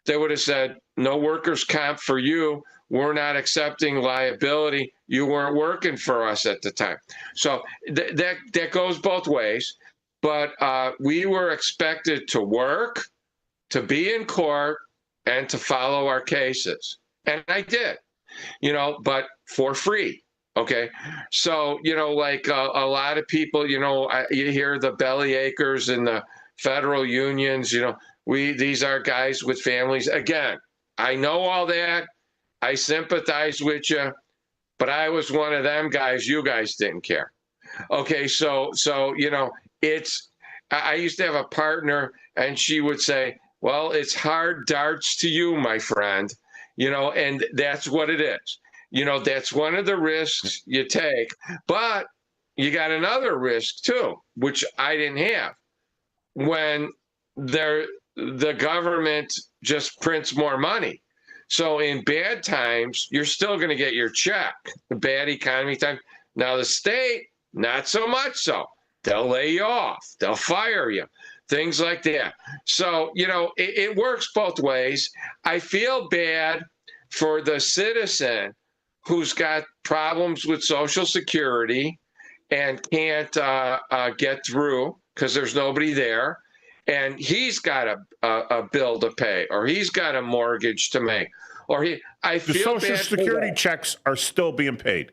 They would have said, no workers' comp for you. We're not accepting liability. You weren't working for us at the time. So that goes both ways. But we were expected to work, to be in court, and to follow our cases. And I did, but for free. Okay. So, a lot of people, you hear the belly achers in the federal unions, these are guys with families. Again, I know all that. I sympathize with you, but I was one of them guys. You guys didn't care. Okay. So, I used to have a partner and she would say, well, it's hard darts to you, my friend. And that's what it is. That's one of the risks you take, but you got another risk too, which I didn't have. When the government just prints more money. So in bad times, you're still going to get your check. The bad economy time. Now the state, not so much so. They'll lay you off. They'll fire you. Things like that. So, it works both ways. I feel bad for the citizen who's got problems with Social Security and can't get through because there's nobody there. And he's got a bill to pay, or he's got a mortgage to make, or the Social Security checks are still being paid.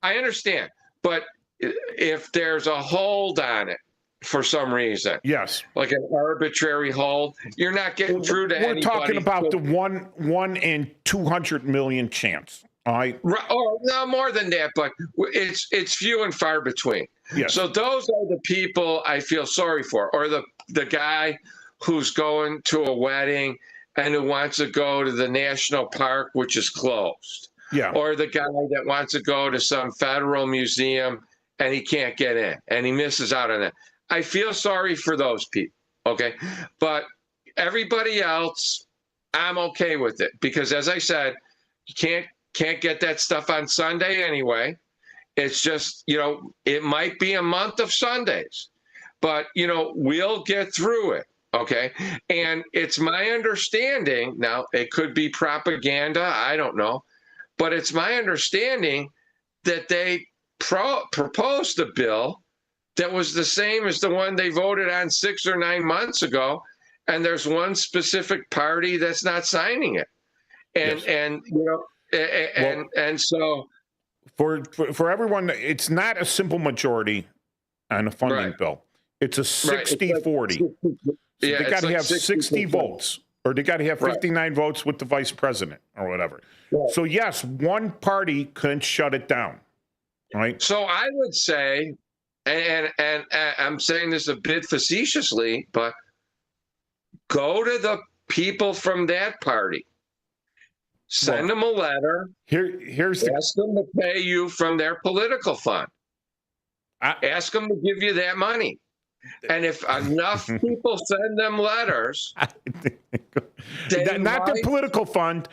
I understand. But if there's a hold on it, for some reason. Yes. Like an arbitrary hold. You're not getting through to anybody. We're talking about the 1 in 200 million chance. All right. Oh, no, more than that, but it's few and far between. Yes. So those are the people I feel sorry for, or the guy who's going to a wedding and who wants to go to the national park, which is closed. Yeah. Or the guy that wants to go to some federal museum and he can't get in and he misses out on it. I feel sorry for those people, okay? But everybody else, I'm okay with it because, as I said, you can't get that stuff on Sunday anyway. It's just, it might be a month of Sundays, but, we'll get through it, okay? And it's my understanding, now it could be propaganda, I don't know, but it's my understanding that they proposed a bill that was the same as the one they voted on 6 or 9 months ago, and there's one specific party that's not signing it, and so for everyone, it's not a simple majority on a funding bill. It's a 60-40. So they got to have 60 votes, or they got to have 59 votes with the vice president or whatever. Right. So yes, one party couldn't shut it down, right? So I would say. And I'm saying this a bit facetiously, but go to the people from that party. Send them a letter. Ask them to pay you from their political fund. Ask them to give you that money. And if enough people send them letters, not their political fund,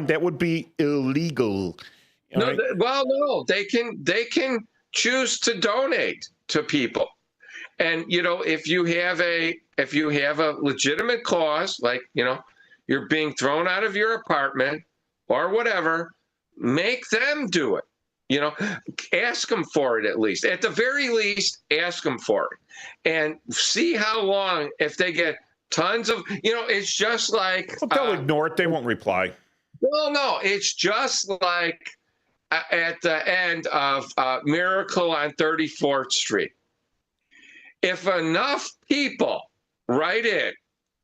that would be illegal. No, no, they can choose to donate to people. And, if you have a legitimate cause, like, you're being thrown out of your apartment or whatever, make them do it. Ask them for it at least. At the very least, ask them for it. And see how long, if they get tons of, it's just like. Well, they'll ignore it. They won't reply. Well, no, it's just like at the end of Miracle on 34th Street. If enough people write in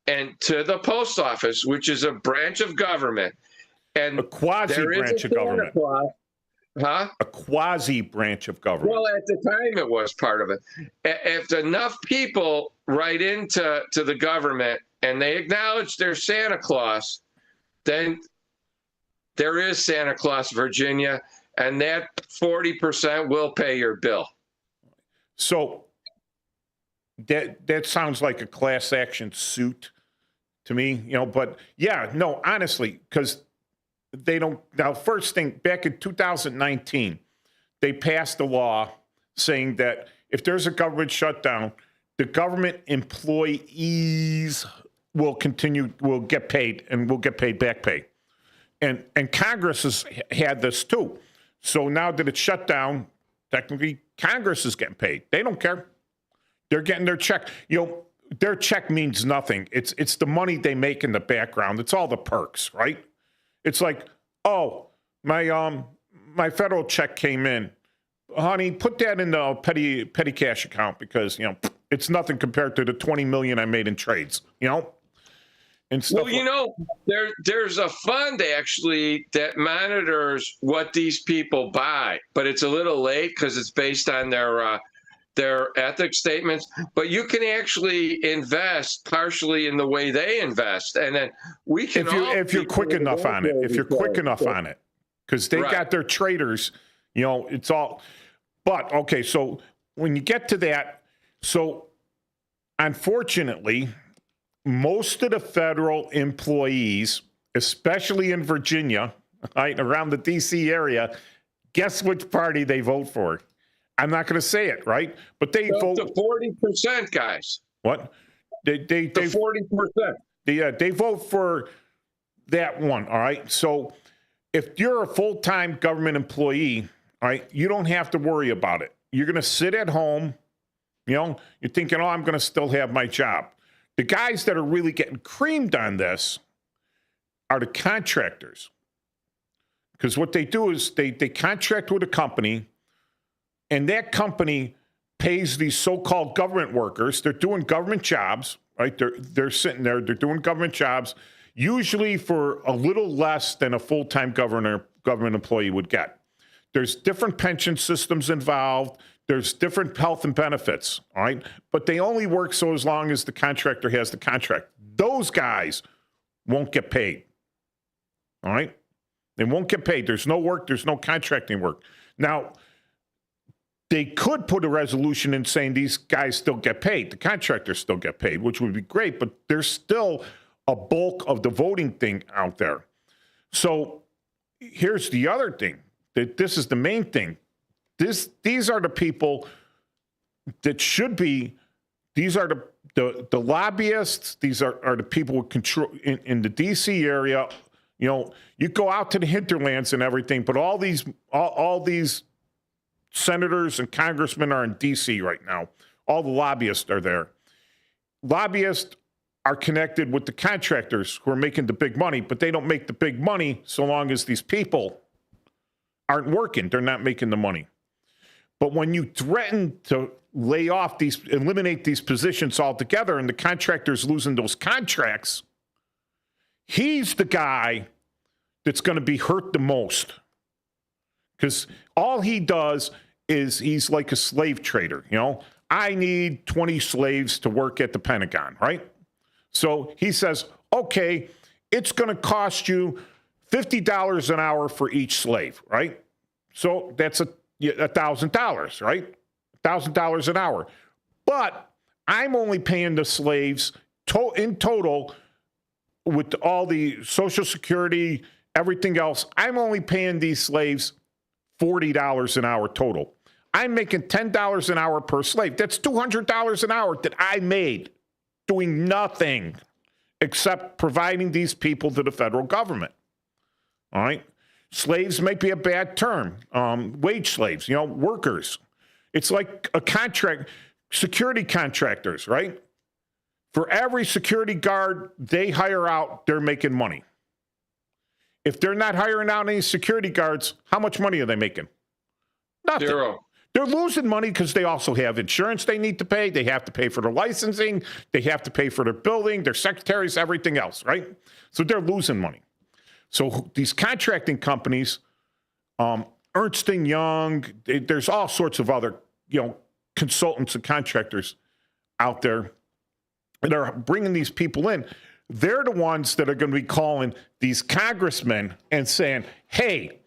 and to the post office, which is a branch of government, and a quasi branch of government. Huh? A quasi branch of government. Well, at the time it was part of it. If enough people write into the government and they acknowledge their Santa Claus, then there is Santa Claus, Virginia, and that 40% will pay your bill. So that sounds like a class action suit to me, but yeah, no, honestly, because they don't. Now, first thing, back in 2019, they passed a law saying that if there's a government shutdown, the government employees will get paid, and will get paid back pay. And Congress has had this too. So now that it's shut down, technically Congress is getting paid. They don't care. They're getting their check. Their check means nothing. It's the money they make in the background. It's all the perks, right? It's like, oh, my federal check came in. Honey, put that in the petty cash account because, it's nothing compared to the $20 million I made in trades, And stuff. Well, there's a fund actually that monitors what these people buy, but it's a little late because it's based on their ethics statements. But you can actually invest partially in the way they invest, and then we can. If you're quick enough on it, because they got their traders, it's all. But okay, so when you get to that, so unfortunately, most of the federal employees, especially in Virginia, right, around the D.C. area, guess which party they vote for? I'm not going to say it, right? But they vote to 40%, guys. What? They 40%. They vote for that one. All right. So if you're a full-time government employee, all right, you don't have to worry about it. You're going to sit at home. You're thinking, I'm going to still have my job. The guys that are really getting creamed on this are the contractors. Because what they do is they contract with a company, and that company pays these so-called government workers. They're doing government jobs, right? They're sitting there. They're doing government jobs, usually for a little less than a full-time government employee would get. There's different pension systems involved. There's different health and benefits, all right? But they only work so as long as the contractor has the contract. Those guys won't get paid, all right? They won't get paid. There's no work. There's no contracting work. Now, they could put a resolution in saying these guys still get paid. The contractors still get paid, which would be great, but there's still a bulk of the voting thing out there. So here's the other thing. This is the main thing. These are the people that should be, these are the lobbyists, these are the people with control in the D.C. area. You go out to the hinterlands and everything, but all these senators and congressmen are in D.C. right now. All the lobbyists are there. Lobbyists are connected with the contractors who are making the big money, but they don't make the big money so long as these people aren't working. They're not making the money. But when you threaten to eliminate these positions altogether, and the contractor's losing those contracts, he's the guy that's going to be hurt the most. Because all he does is he's like a slave trader. I need 20 slaves to work at the Pentagon, right? So he says, okay, it's going to cost you $50 an hour for each slave, right? So that's $1,000, right? $1,000 an hour. But I'm only paying the slaves in total with all the Social Security, everything else. I'm only paying these slaves $40 an hour total. I'm making $10 an hour per slave. That's $200 an hour that I made doing nothing except providing these people to the federal government. All right. Slaves might be a bad term. Wage slaves, workers. It's like a contract, security contractors, right? For every security guard they hire out, they're making money. If they're not hiring out any security guards, how much money are they making? Nothing. Zero. They're losing money because they also have insurance they need to pay. They have to pay for their licensing. They have to pay for their building, their secretaries, everything else, right? So they're losing money. So these contracting companies, Ernst & Young, there's all sorts of other, consultants and contractors out there that are bringing these people in. They're the ones that are going to be calling these congressmen and saying, hey,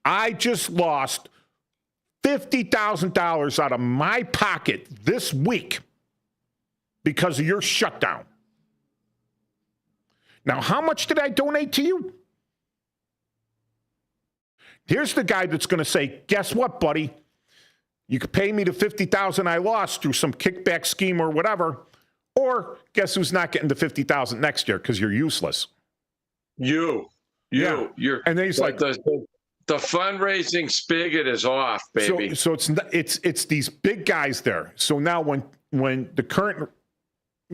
I just lost $50,000 out of my pocket this week because of your shutdown. Now, how much did I donate to you? Here's the guy that's going to say, guess what, buddy? You could pay me the $50,000 I lost through some kickback scheme or whatever, or guess who's not getting the $50,000 next year because you're useless. You're. And then he's like, the fundraising spigot is off, baby. So it's these big guys there. So now when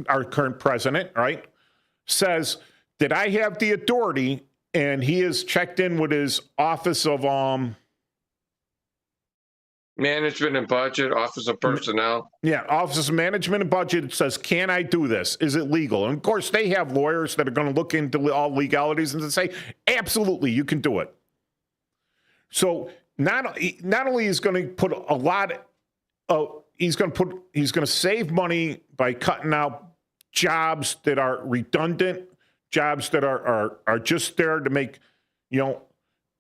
our current president, right, says that I have the authority, and he is checked in with his office of Management and Budget, Office of Personnel. Yeah, Office of Management and Budget. It says, can I do this? Is it legal? And of course, they have lawyers that are going to look into all legalities and say, absolutely, you can do it. So not only is going to put a lot of, he's going to save money by cutting out jobs that are redundant, jobs that are just there to make,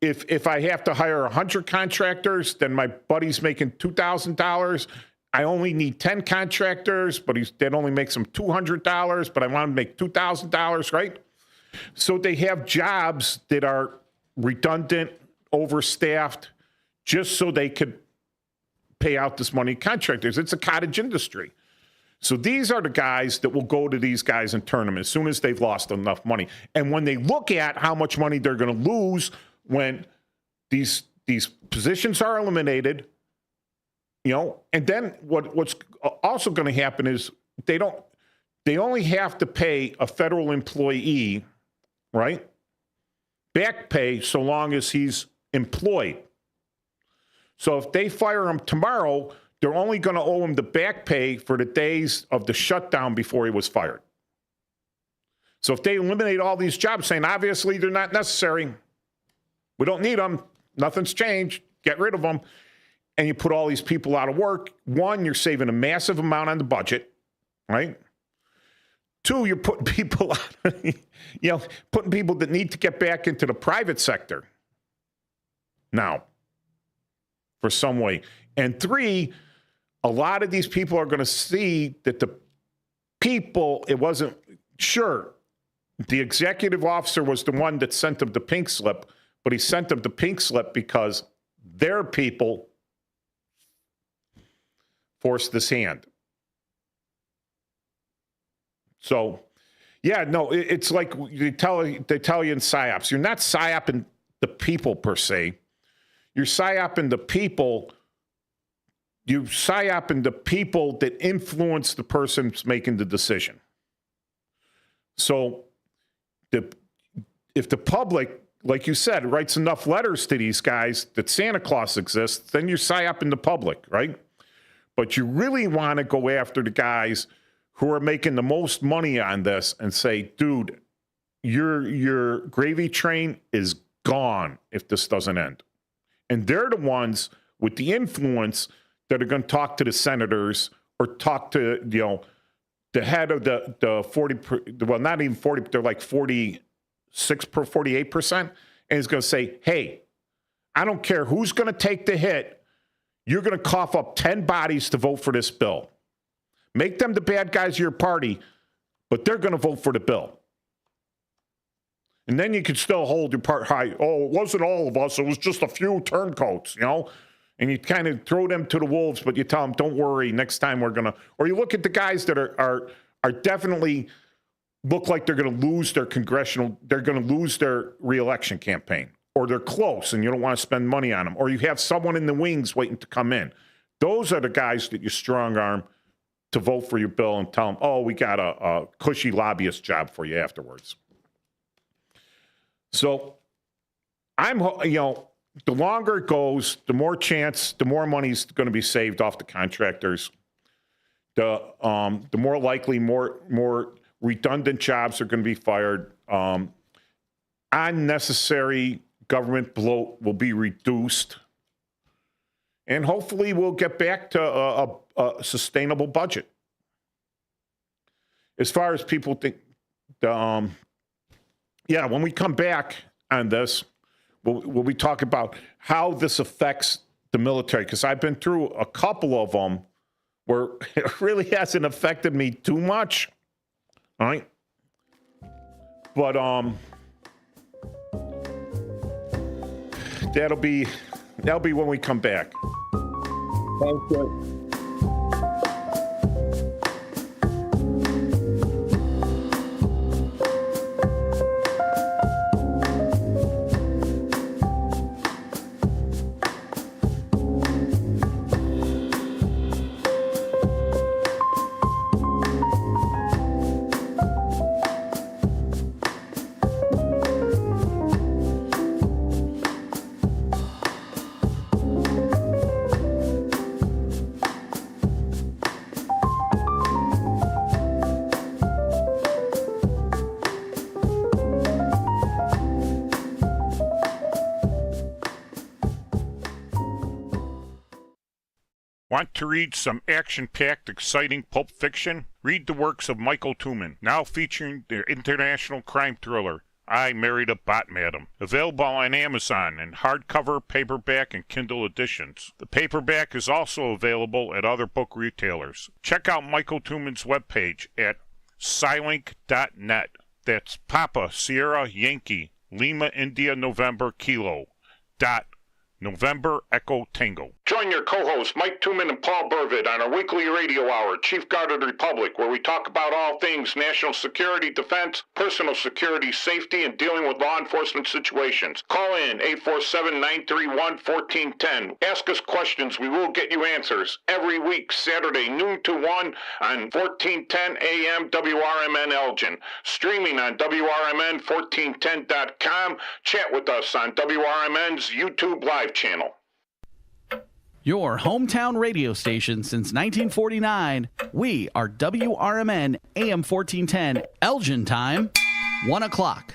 if I have to hire 100 contractors, then my buddy's making $2,000. I only need 10 contractors, but that only makes him $200, but I want to make $2,000, right? So they have jobs that are redundant, overstaffed, just so they could pay out this money to contractors. It's a cottage industry. So these are the guys that will go to these guys and turn them as soon as they've lost enough money. And when they look at how much money they're going to lose when these positions are eliminated, and then what's also going to happen is they only have to pay a federal employee, right, back pay so long as he's employed. So if they fire him tomorrow, they're only going to owe him the back pay for the days of the shutdown before he was fired. So if they eliminate all these jobs, saying obviously they're not necessary, we don't need them, nothing's changed, get rid of them, and you put all these people out of work, one, you're saving a massive amount on the budget, right? Two, you're putting people out, putting people that need to get back into the private sector now for some way. And three, a lot of these people are going to see that the people, it wasn't sure. The executive officer was the one that sent them the pink slip, but he sent them the pink slip because their people forced this hand. So, yeah, no, it's like they tell you in PSYOPs, you're not PSYOPing the people per se. You're PSYOPing the people. You PSYOPing the people that influence the person making the decision. So, if the public, like you said, writes enough letters to these guys that Santa Claus exists, then you're PSYOPing the public, right? But you really want to go after the guys who are making the most money on this and say, dude, your gravy train is gone if this doesn't end. And they're the ones with the influence that are going to talk to the senators or talk to, the head of the 40, well, not even 40, but they're like 48%. And he's going to say, hey, I don't care who's going to take the hit. You're going to cough up 10 bodies to vote for this bill. Make them the bad guys of your party, but they're going to vote for the bill. And then you can still hold your part high. Oh, it wasn't all of us. It was just a few turncoats, And you kind of throw them to the wolves, but you tell them, don't worry, next time we're going to. Or you look at the guys that are definitely look like they're going to lose their they're going to lose their reelection campaign. or they're close and you don't want to spend money on them, or you have someone in the wings waiting to come in. Those are the guys that you strong arm to vote for your bill and tell them, oh, we got a cushy lobbyist job for you afterwards. So the longer it goes, the more money's going to be saved off the contractors. The more likely, more redundant jobs are going to be fired. Unnecessary government bloat will be reduced. And hopefully we'll get back to a sustainable budget. As far as people think, when we come back on this, we'll be talking about how this affects the military, because I've been through a couple of them where it really hasn't affected me too much. All right? But that'll be when we come back. Thank you. Want to read some action-packed, exciting pulp fiction? Read the works of Michael Tooman, now featuring their international crime thriller, I Married a Bot Madam. Available on Amazon in hardcover, paperback, and Kindle editions. The paperback is also available at other book retailers. Check out Michael Tooman's webpage at Scilink.net. That's Papa Sierra Yankee Lima India November Kilo November Echo Tango. Join your co-hosts Mike Tooman and Paul Burvitt on our weekly radio hour, Chief Guard of the Republic, where we talk about all things national security, defense, personal security, safety, and dealing with law enforcement situations. Call in 847-931-1410. Ask us questions. We will get you answers. Every week, Saturday, noon to 1 on 1410 AM WRMN Elgin. Streaming on WRMN1410.com. Chat with us on WRMN's YouTube Live channel. Your hometown radio station since 1949. We are WRMN AM 1410 Elgin time, 1 o'clock.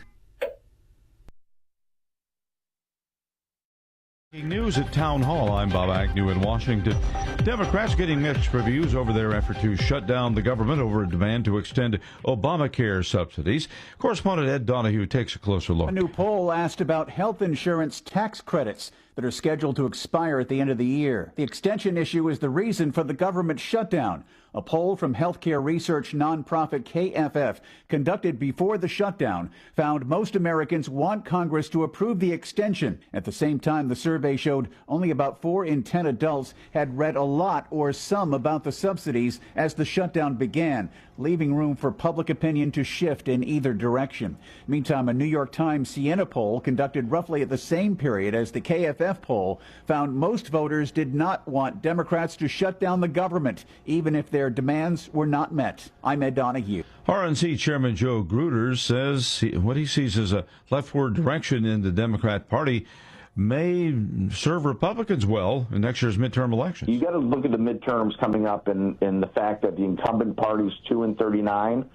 News at Town Hall. I'm Bob Agnew in Washington. Democrats getting mixed reviews over their effort to shut down the government over a demand to extend Obamacare subsidies. Correspondent Ed Donahue takes a closer look. A new poll asked about health insurance tax credits that are scheduled to expire at the end of the year. The extension issue is the reason for the government shutdown. A poll from healthcare research nonprofit KFF conducted before the shutdown found most Americans want Congress to approve the extension. At the same time, the survey showed only about 4 in 10 adults had read a lot or some about the subsidies as the shutdown began, leaving room for public opinion to shift in either direction. Meantime, a New York Times Siena poll conducted roughly at the same period as the KFF poll found most voters did not want Democrats to shut down the government, even if their demands were not met. I'm Ed Donahue. RNC Chairman Joe Gruters says what he sees as a leftward direction in the Democrat Party may serve Republicans well in next year's midterm elections. You got to look at the midterms coming up and the fact that the incumbent party's 2-39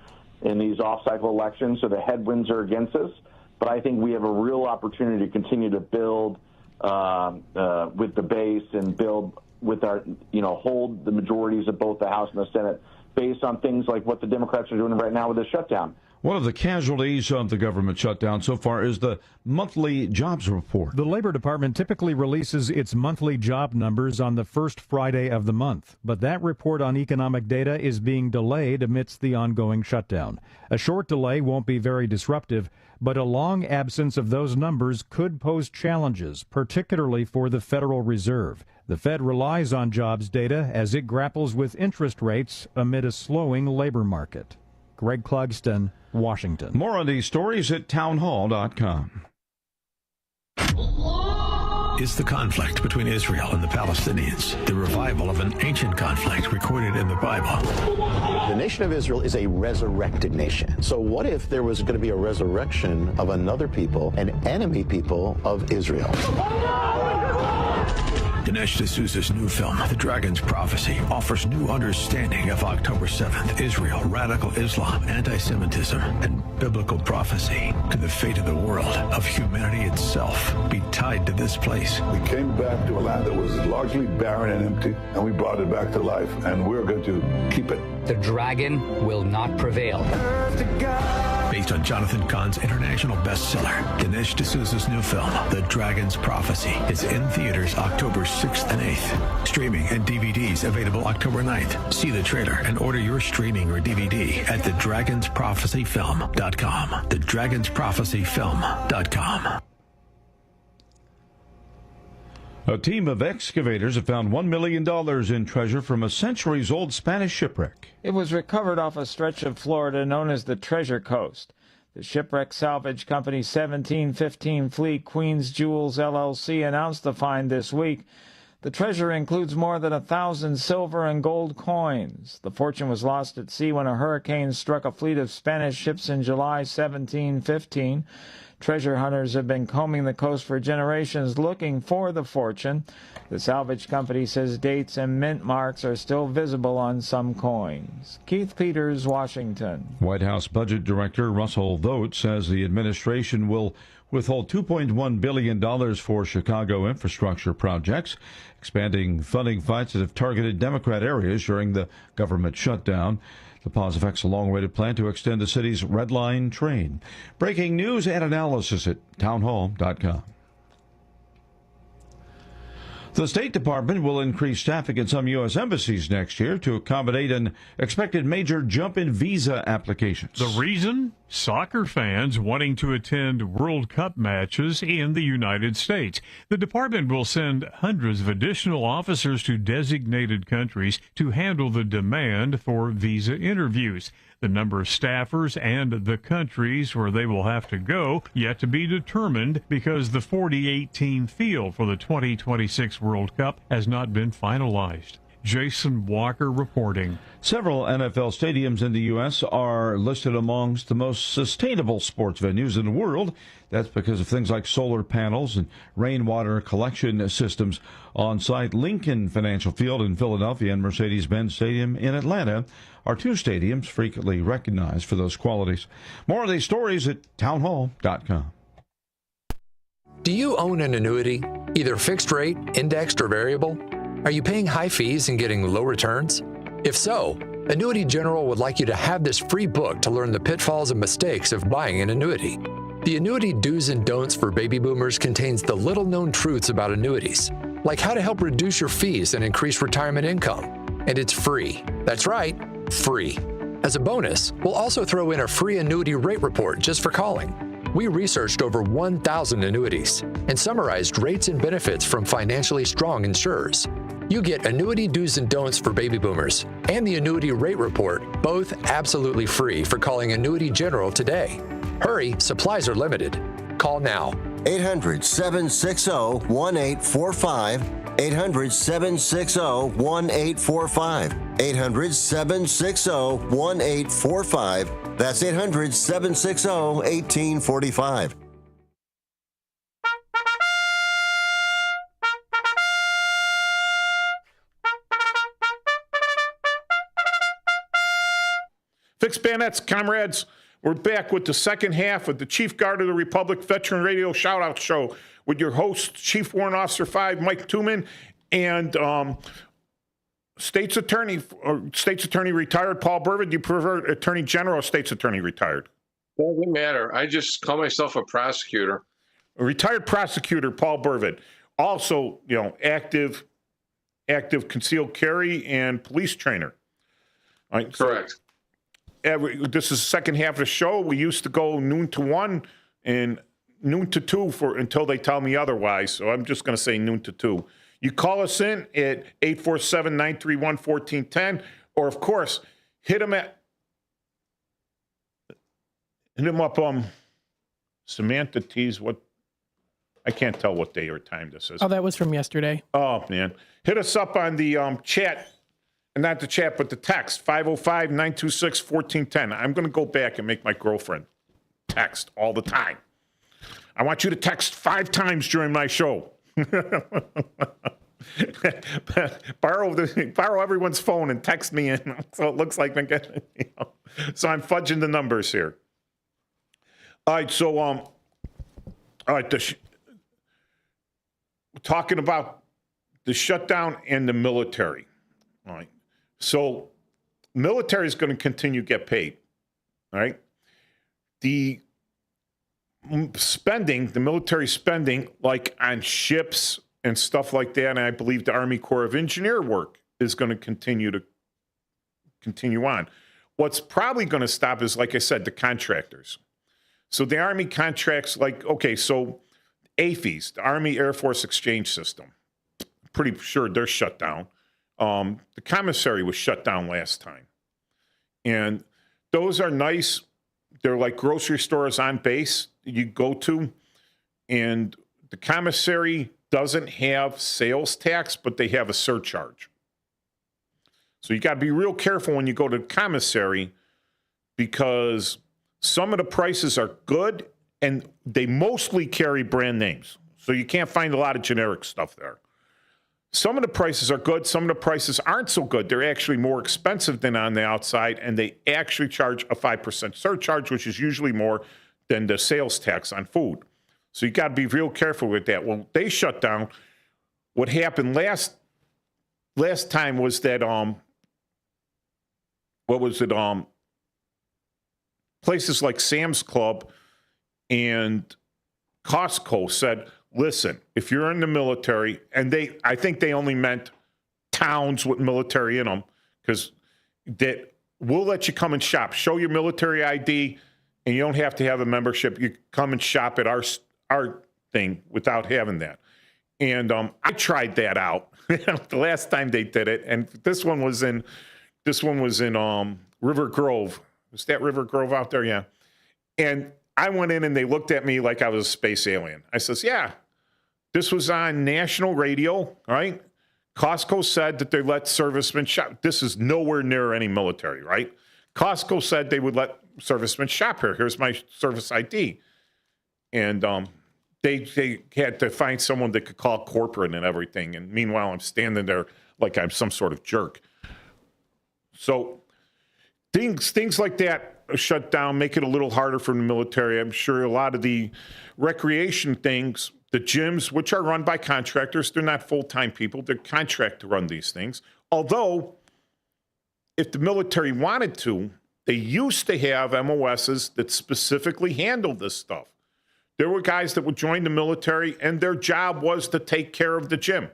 in these off-cycle elections, so the headwinds are against us. But I think we have a real opportunity to continue to build with the base and build with our, hold the majorities of both the House and the Senate based on things like what the Democrats are doing right now with the shutdown. One of the casualties of the government shutdown so far is the monthly jobs report. The Labor Department typically releases its monthly job numbers on the first Friday of the month, but that report on economic data is being delayed amidst the ongoing shutdown. A short delay won't be very disruptive, but a long absence of those numbers could pose challenges, particularly for the Federal Reserve. The Fed relies on jobs data as it grapples with interest rates amid a slowing labor market. Greg Clugston, Washington. More on these stories at townhall.com. It's the conflict between Israel and the Palestinians, the revival of an ancient conflict recorded in the Bible. The nation of Israel is a resurrected nation. So what if there was going to be a resurrection of another people, an enemy people of Israel? Dinesh D'Souza's new film, The Dragon's Prophecy, offers new understanding of October 7th, Israel, radical Islam, anti-Semitism, and biblical prophecy. Could the fate of the world, of humanity itself, be tied to this place? We came back to a land that was largely barren and empty, and we brought it back to life, and we're going to keep it. The dragon will not prevail. Based on Jonathan Cahn's international bestseller, Dinesh D'Souza's new film, The Dragon's Prophecy, is in theaters October 6th and 8th. Streaming and DVDs available October 9th. See the trailer and order your streaming or DVD at thedragonsprophecyfilm.com. Thedragonsprophecyfilm.com. A team of excavators have found $1 million in treasure from a centuries-old Spanish shipwreck. It was recovered off a stretch of Florida known as the Treasure Coast. The shipwreck salvage company 1715 Fleet Queens Jewels LLC announced the find this week. The treasure includes more than 1,000 silver and gold coins. The fortune was lost at sea when a hurricane struck a fleet of Spanish ships in July 1715. Treasure hunters have been combing the coast for generations looking for the fortune. The salvage company says dates and mint marks are still visible on some coins. Keith Peters, Washington. White House Budget Director Russell Vought says the administration will withhold $2.1 billion for Chicago infrastructure projects, expanding funding fights that have targeted Democrat areas during the government shutdown. The pause affects a long-awaited plan to extend the city's Red Line train. Breaking news and analysis at townhall.com. The State Department will increase staffing at some U.S. embassies next year to accommodate an expected major jump in visa applications. The reason? Soccer fans wanting to attend World Cup matches in the United States. The department will send hundreds of additional officers to designated countries to handle the demand for visa interviews. The number of staffers and the countries where they will have to go yet to be determined because the 48-team field for the 2026 World Cup has not been finalized. Jason Walker reporting. Several NFL stadiums in the U.S. are listed amongst the most sustainable sports venues in the world. That's because of things like solar panels and rainwater collection systems on site. Lincoln Financial Field in Philadelphia and Mercedes-Benz Stadium in Atlanta are two stadiums frequently recognized for those qualities. More of these stories at townhall.com. Do you own an annuity, either fixed rate, indexed, or variable? Are you paying high fees and getting low returns? If so, Annuity General would like you to have this free book to learn the pitfalls and mistakes of buying an annuity. The Annuity Do's and Don'ts for Baby Boomers contains the little-known truths about annuities, like how to help reduce your fees and increase retirement income. And it's free. That's right, free. As a bonus, we'll also throw in a free annuity rate report just for calling. We researched over 1,000 annuities and summarized rates and benefits from financially strong insurers. You get Annuity Do's and Don'ts for Baby Boomers and the Annuity Rate Report, both absolutely free for calling Annuity General today. Hurry, supplies are limited. Call now. 800-760-1845. 800-760-1845. 800-760-1845. That's 800-760-1845. Fixed bayonets, comrades. We're back with the second half of the Chief Guard of the Republic Veteran Radio Shoutout Show with your host, Chief Warrant Officer 5, Mike Tooman, and State's Attorney retired, Paul Burvitt. Do you prefer Attorney General or State's Attorney retired? Doesn't matter. I just call myself a prosecutor. A retired prosecutor, Paul Burvitt. Also, active concealed carry and police trainer. All right, correct. This is the second half of the show. We used to go noon to 1 and noon to 2 until they tell me otherwise. So I'm just going to say noon to 2. You call us in at 847-931-1410, or of course, hit them up. Samantha T's what I can't tell what day or time this is. Oh, that was from yesterday. Oh, man. Hit us up on the chat, not the chat, but the text, 505-926-1410. I'm going to go back and make my girlfriend text all the time. I want you to text 5 times during my show. borrow everyone's phone and text me in, so it looks like I'm getting, so I'm fudging the numbers here. All right, so all right, talking about the shutdown and the military. All right, so military is going to continue to get paid. All right, the military spending, like on ships and stuff like that, and I believe the Army Corps of Engineer work is going to continue on. What's probably going to stop is, like I said, the contractors. So the Army contracts, like, okay, so AFES, the Army Air Force Exchange System, pretty sure they're shut down. The commissary was shut down last time. And those are nice. They're like grocery stores on base you go to, and the commissary doesn't have sales tax, but they have a surcharge. So you got to be real careful when you go to the commissary, because some of the prices are good and they mostly carry brand names. So you can't find a lot of generic stuff there. Some of the prices are good. Some of the prices aren't so good. They're actually more expensive than on the outside, and they actually charge a 5% surcharge, which is usually more than the sales tax on food. So you got to be real careful with that. Well, they shut down. What happened last time was that places like Sam's Club and Costco said, listen, if you're in the military, and I think they only meant towns with military in them, because that we'll let you come and shop. Show your military ID, and you don't have to have a membership. You come and shop at our thing without having that. And I tried that out the last time they did it, and this one was in River Grove. Was that River Grove out there? Yeah. And I went in and they looked at me like I was a space alien. I says, yeah, this was on national radio, right? Costco said that they let servicemen shop. This is nowhere near any military, right? Costco said they would let servicemen shop here. Here's my service ID. And they had to find someone that could call corporate and everything. And meanwhile, I'm standing there like I'm some sort of jerk. So things like that are shut down, make it a little harder for the military. I'm sure a lot of the recreation things, the gyms, which are run by contractors, they're not full-time people. They're contract to run these things. Although, if the military wanted to, they used to have MOSs that specifically handled this stuff. There were guys that would join the military, and their job was to take care of the gym.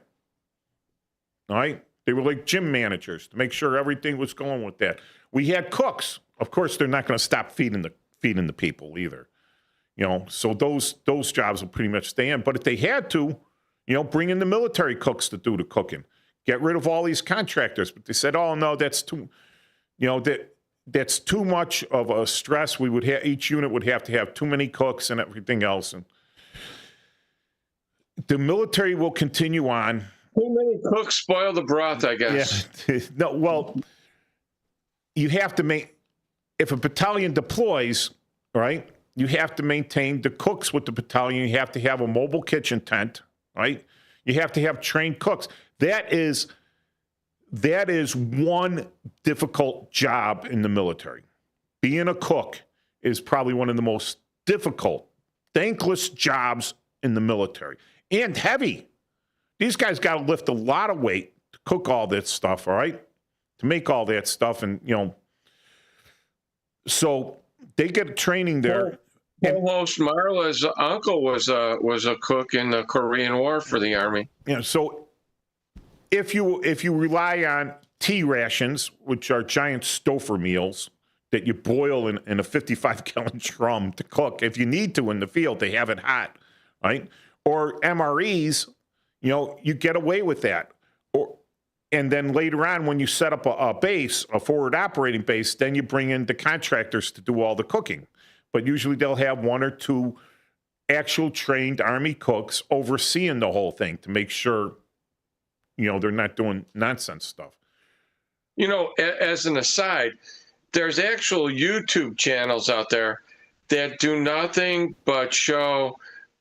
All right? They were like gym managers to make sure everything was going with that. We had cooks. Of course, they're not going to stop feeding the people either. So those jobs will pretty much stay in. But if they had to, bring in the military cooks to do the cooking. Get rid of all these contractors. But they said, oh, no, that's too, that's too much of a stress. We would have, each unit would have to have too many cooks and everything else. And the military will continue on. Too many cooks spoil the broth, I guess. Yeah. No, well, you have to if a battalion deploys, right, you have to maintain the cooks with the battalion. You have to have a mobile kitchen tent, right? You have to have trained cooks. That is one difficult job in the military. Being a cook is probably one of the most difficult, thankless jobs in the military. And heavy. These guys got to lift a lot of weight to cook all that stuff, all right? To make all that stuff. And, so they get training there. Almost Marla's uncle was a cook in the Korean War for the Army. So if you rely on tea rations, which are giant Stouffer meals that you boil in a 55-gallon drum to cook, if you need to in the field, they have it hot, right? Or MREs, you get away with that. And then later on, when you set up a base, a forward operating base, then you bring in the contractors to do all the cooking. But usually they'll have one or two actual trained Army cooks overseeing the whole thing to make sure, they're not doing nonsense stuff. As an aside, there's actual YouTube channels out there that do nothing but show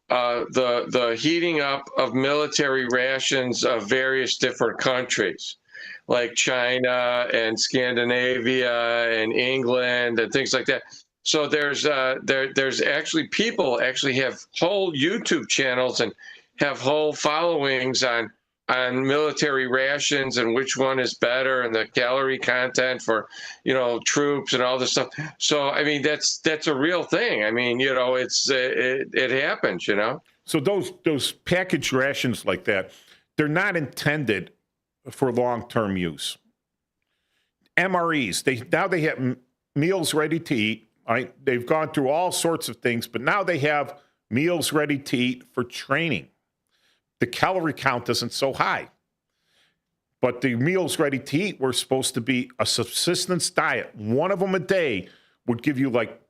the heating up of military rations of various different countries, like China and Scandinavia and England and things like that. So there's actually people actually have whole YouTube channels and have whole followings on military rations and which one is better and the calorie content for, troops and all this stuff. So, I mean, that's a real thing. I mean, it happens, So those packaged rations like that, they're not intended for long-term use. MREs, they have meals ready to eat. Right? They've gone through all sorts of things, but now they have meals ready to eat for training. The calorie count isn't so high. But the meals ready to eat were supposed to be a subsistence diet. One of them a day would give you like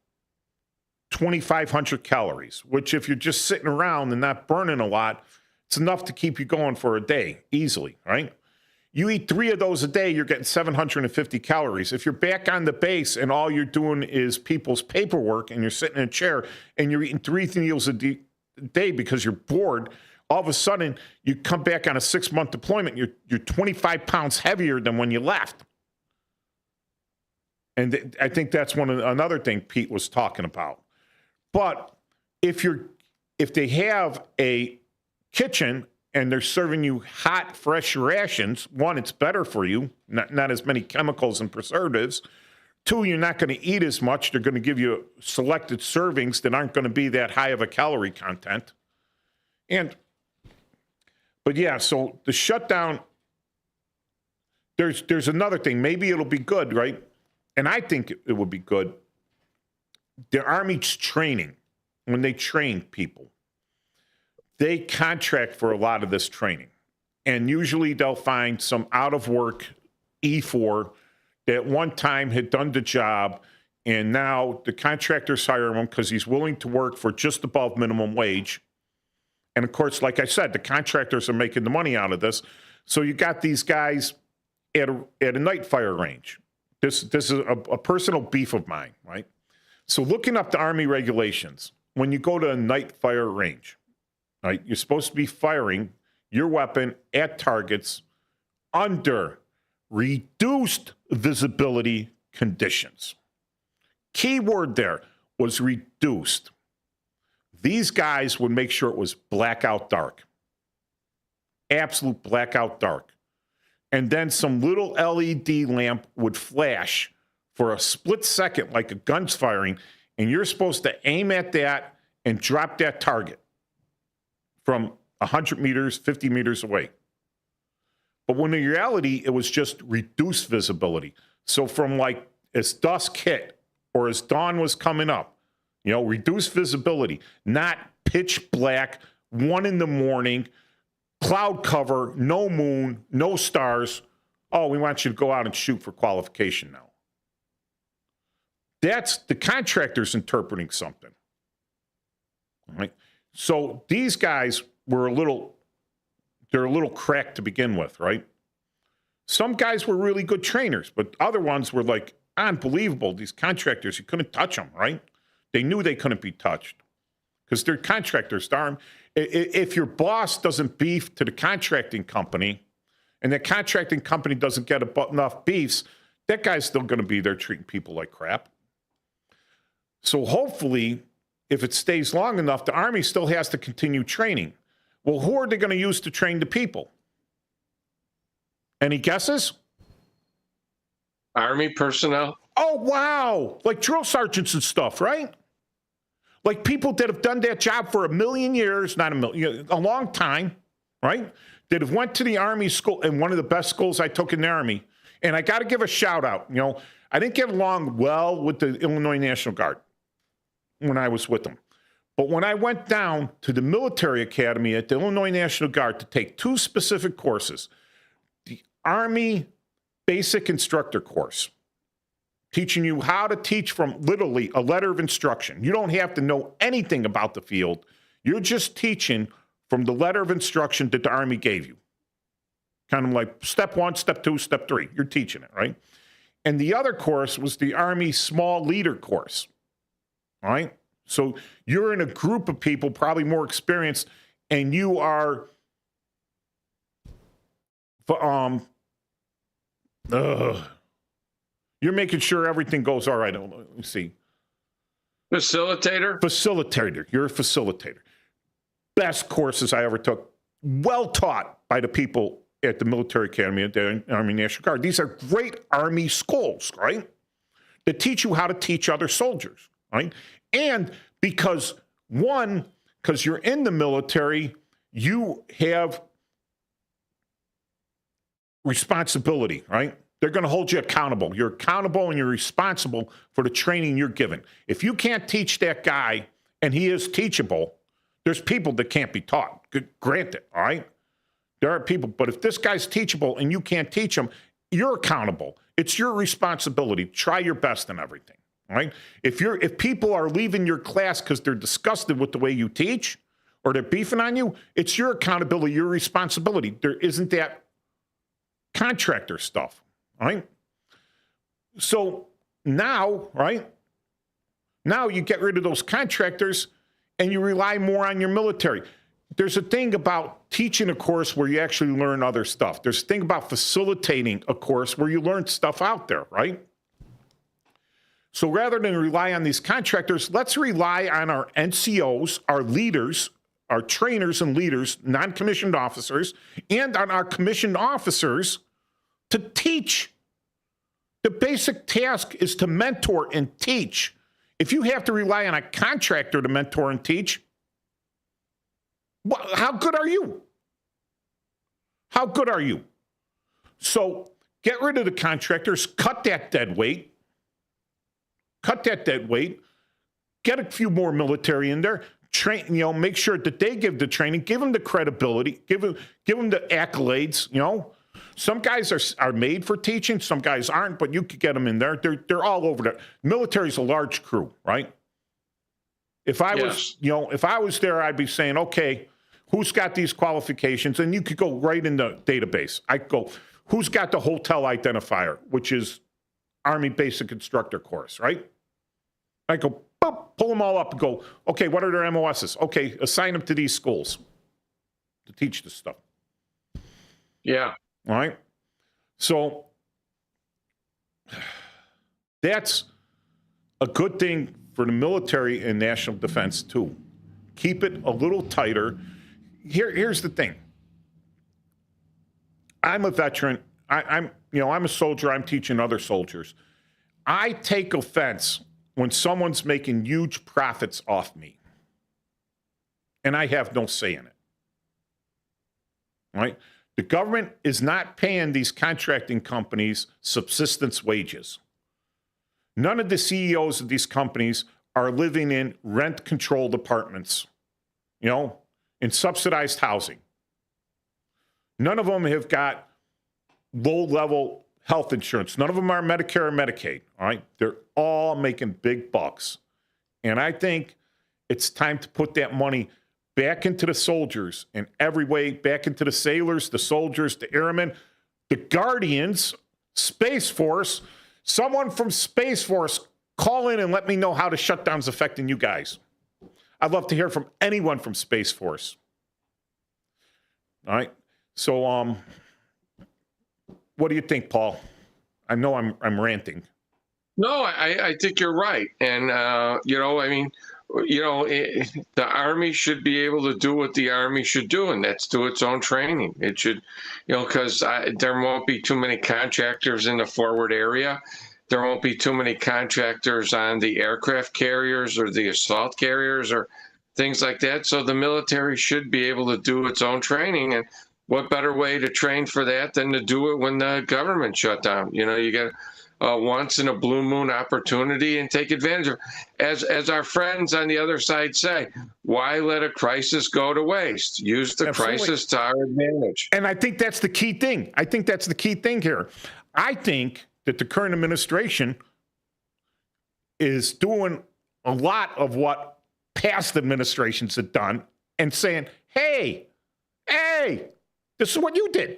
2,500 calories, which if you're just sitting around and not burning a lot, it's enough to keep you going for a day easily, right? You eat 3 of those a day, you're getting 750 calories. If you're back on the base and all you're doing is people's paperwork and you're sitting in a chair and you're eating 3 meals a day because you're bored, all of a sudden you come back on a 6-month deployment, you're 25 pounds heavier than when you left. And I think that's another thing Pete was talking about. But if they have a kitchen and they're serving you hot, fresh rations, 1, it's better for you, not as many chemicals and preservatives. 2, you're not going to eat as much. They're going to give you selected servings that aren't going to be that high of a calorie content. But yeah, so the shutdown, there's another thing. Maybe it'll be good, right? And I think it would be good. The Army's training, when they train people, they contract for a lot of this training. And usually they'll find some out-of-work E4 that one time had done the job, and now the contractors hire him because he's willing to work for just above minimum wage. And, of course, like I said, the contractors are making the money out of this. So you got these guys at a night fire range. This is a personal beef of mine, right? So looking up the Army regulations, when you go to a night fire range, right, you're supposed to be firing your weapon at targets under reduced visibility conditions. Key word there was reduced. These guys would make sure it was blackout dark. Absolute blackout dark. And then some little LED lamp would flash for a split second like a gun's firing, and you're supposed to aim at that and drop that target from 100 meters, 50 meters away. But when in reality, it was just reduced visibility. So from like as dusk hit or as dawn was coming up, reduced visibility, not pitch black, 1 a.m, cloud cover, no moon, no stars. Oh, we want you to go out and shoot for qualification now. That's the contractors interpreting something. All right. So these guys were a little cracked to begin with, right? Some guys were really good trainers, but other ones were like unbelievable. These contractors, you couldn't touch them, right? They knew they couldn't be touched because they're contractors. If your boss doesn't beef to the contracting company and the contracting company doesn't get enough beefs, that guy's still going to be there treating people like crap. So hopefully, if it stays long enough, the Army still has to continue training. Well, who are they going to use to train the people? Any guesses? Army personnel. Oh, wow. Like drill sergeants and stuff, right? Like people that have done that job for a million years, not a million, a long time, right? That have went to the Army school, and one of the best schools I took in the Army. And I got to give a shout out. I didn't get along well with the Illinois National Guard when I was with them. But when I went down to the military academy at the Illinois National Guard to take 2 specific courses, the Army Basic Instructor course, teaching you how to teach from literally a letter of instruction. You don't have to know anything about the field. You're just teaching from the letter of instruction that the Army gave you. Kind of like step 1, step 2, step 3. You're teaching it, right? And the other course was the Army Small Leader course, all right? So you're in a group of people, probably more experienced, and you are you're making sure everything goes all right. Let me see. Facilitator? Facilitator. You're a facilitator. Best courses I ever took. Well taught by the people at the military academy at the Army National Guard. These are great Army schools, right? That teach you how to teach other soldiers, right? And because you're in the military, you have responsibility, right? They're going to hold you accountable. You're accountable and you're responsible for the training you're given. If you can't teach that guy and he is teachable, there's people that can't be taught. Granted, all right? There are people, but if this guy's teachable and you can't teach him, you're accountable. It's your responsibility. Try your best and everything, all right? If people are leaving your class because they're disgusted with the way you teach or they're beefing on you, it's your accountability, your responsibility. There isn't that contractor stuff, all right? So now, right? Now you get rid of those contractors and you rely more on your military. There's a thing about teaching a course where you actually learn other stuff. There's a thing about facilitating a course where you learn stuff out there, right? So rather than rely on these contractors, let's rely on our NCOs, our leaders, our trainers and leaders, non-commissioned officers, and on our commissioned officers to teach. The basic task is to mentor and teach. If you have to rely on a contractor to mentor and teach, how good are you? How good are you? So get rid of the contractors, cut that dead weight. Cut that dead weight. Get a few more military in there. Train, make sure that they give the training, give them the credibility, give them the accolades. Some guys are made for teaching, some guys aren't, but you could get them in there. They're all over there. Military's a large crew, right? If I was there, I'd be saying, okay, who's got these qualifications? And you could go right in the database. I go, who's got the hotel identifier, which is Army Basic Instructor course, right? I go, boop, pull them all up and go, okay, what are their MOSs? Okay, assign them to these schools to teach this stuff. Yeah. All right. So that's a good thing for the military and national defense too. Keep it a little tighter. Here's the thing. I'm a veteran. I'm a soldier. I'm teaching other soldiers. I take offense when someone's making huge profits off me, and I have no say in it. All right? The government is not paying these contracting companies subsistence wages. None of the CEOs of these companies are living in rent-controlled apartments, in subsidized housing. None of them have got low-level health insurance. None of them are Medicare or Medicaid, all right? They're all making big bucks. And I think it's time to put that money back into the soldiers in every way, back into the sailors, the soldiers, the airmen, the Guardians, Space Force. Someone from Space Force, call in and let me know how the shutdown's affecting you guys. I'd love to hear from anyone from Space Force. All right. So, what do you think, Paul? I know I'm ranting. No, I think you're right. And, the Army should be able to do what the Army should do, and that's do its own training. It should, because there won't be too many contractors in the forward area. There won't be too many contractors on the aircraft carriers or the assault carriers or things like that. So the military should be able to do its own training. And what better way to train for that than to do it when the government shut down? You get once in a blue moon opportunity and take advantage of it. As our friends on the other side say, why let a crisis go to waste? Use the crisis to our advantage. And I think that's the key thing. I think that's the key thing here. I think that the current administration is doing a lot of what past administrations have done and saying, hey, this is what you did.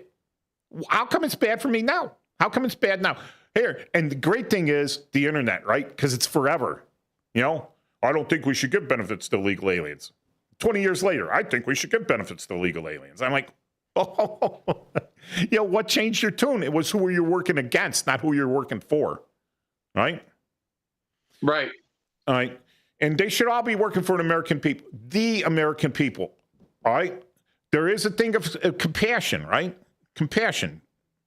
How come it's bad for me now? How come it's bad now? Here, and the great thing is the internet, right? Because it's forever. You know, I don't think we should give benefits to illegal aliens. 20 years later, I think we should give benefits to illegal aliens. I'm like, oh, you know, what changed your tune? It was who you're working against, not who you're working for, right? Right. All right. And they should all be working for the American people, all right? There is a thing of compassion, right? Compassion,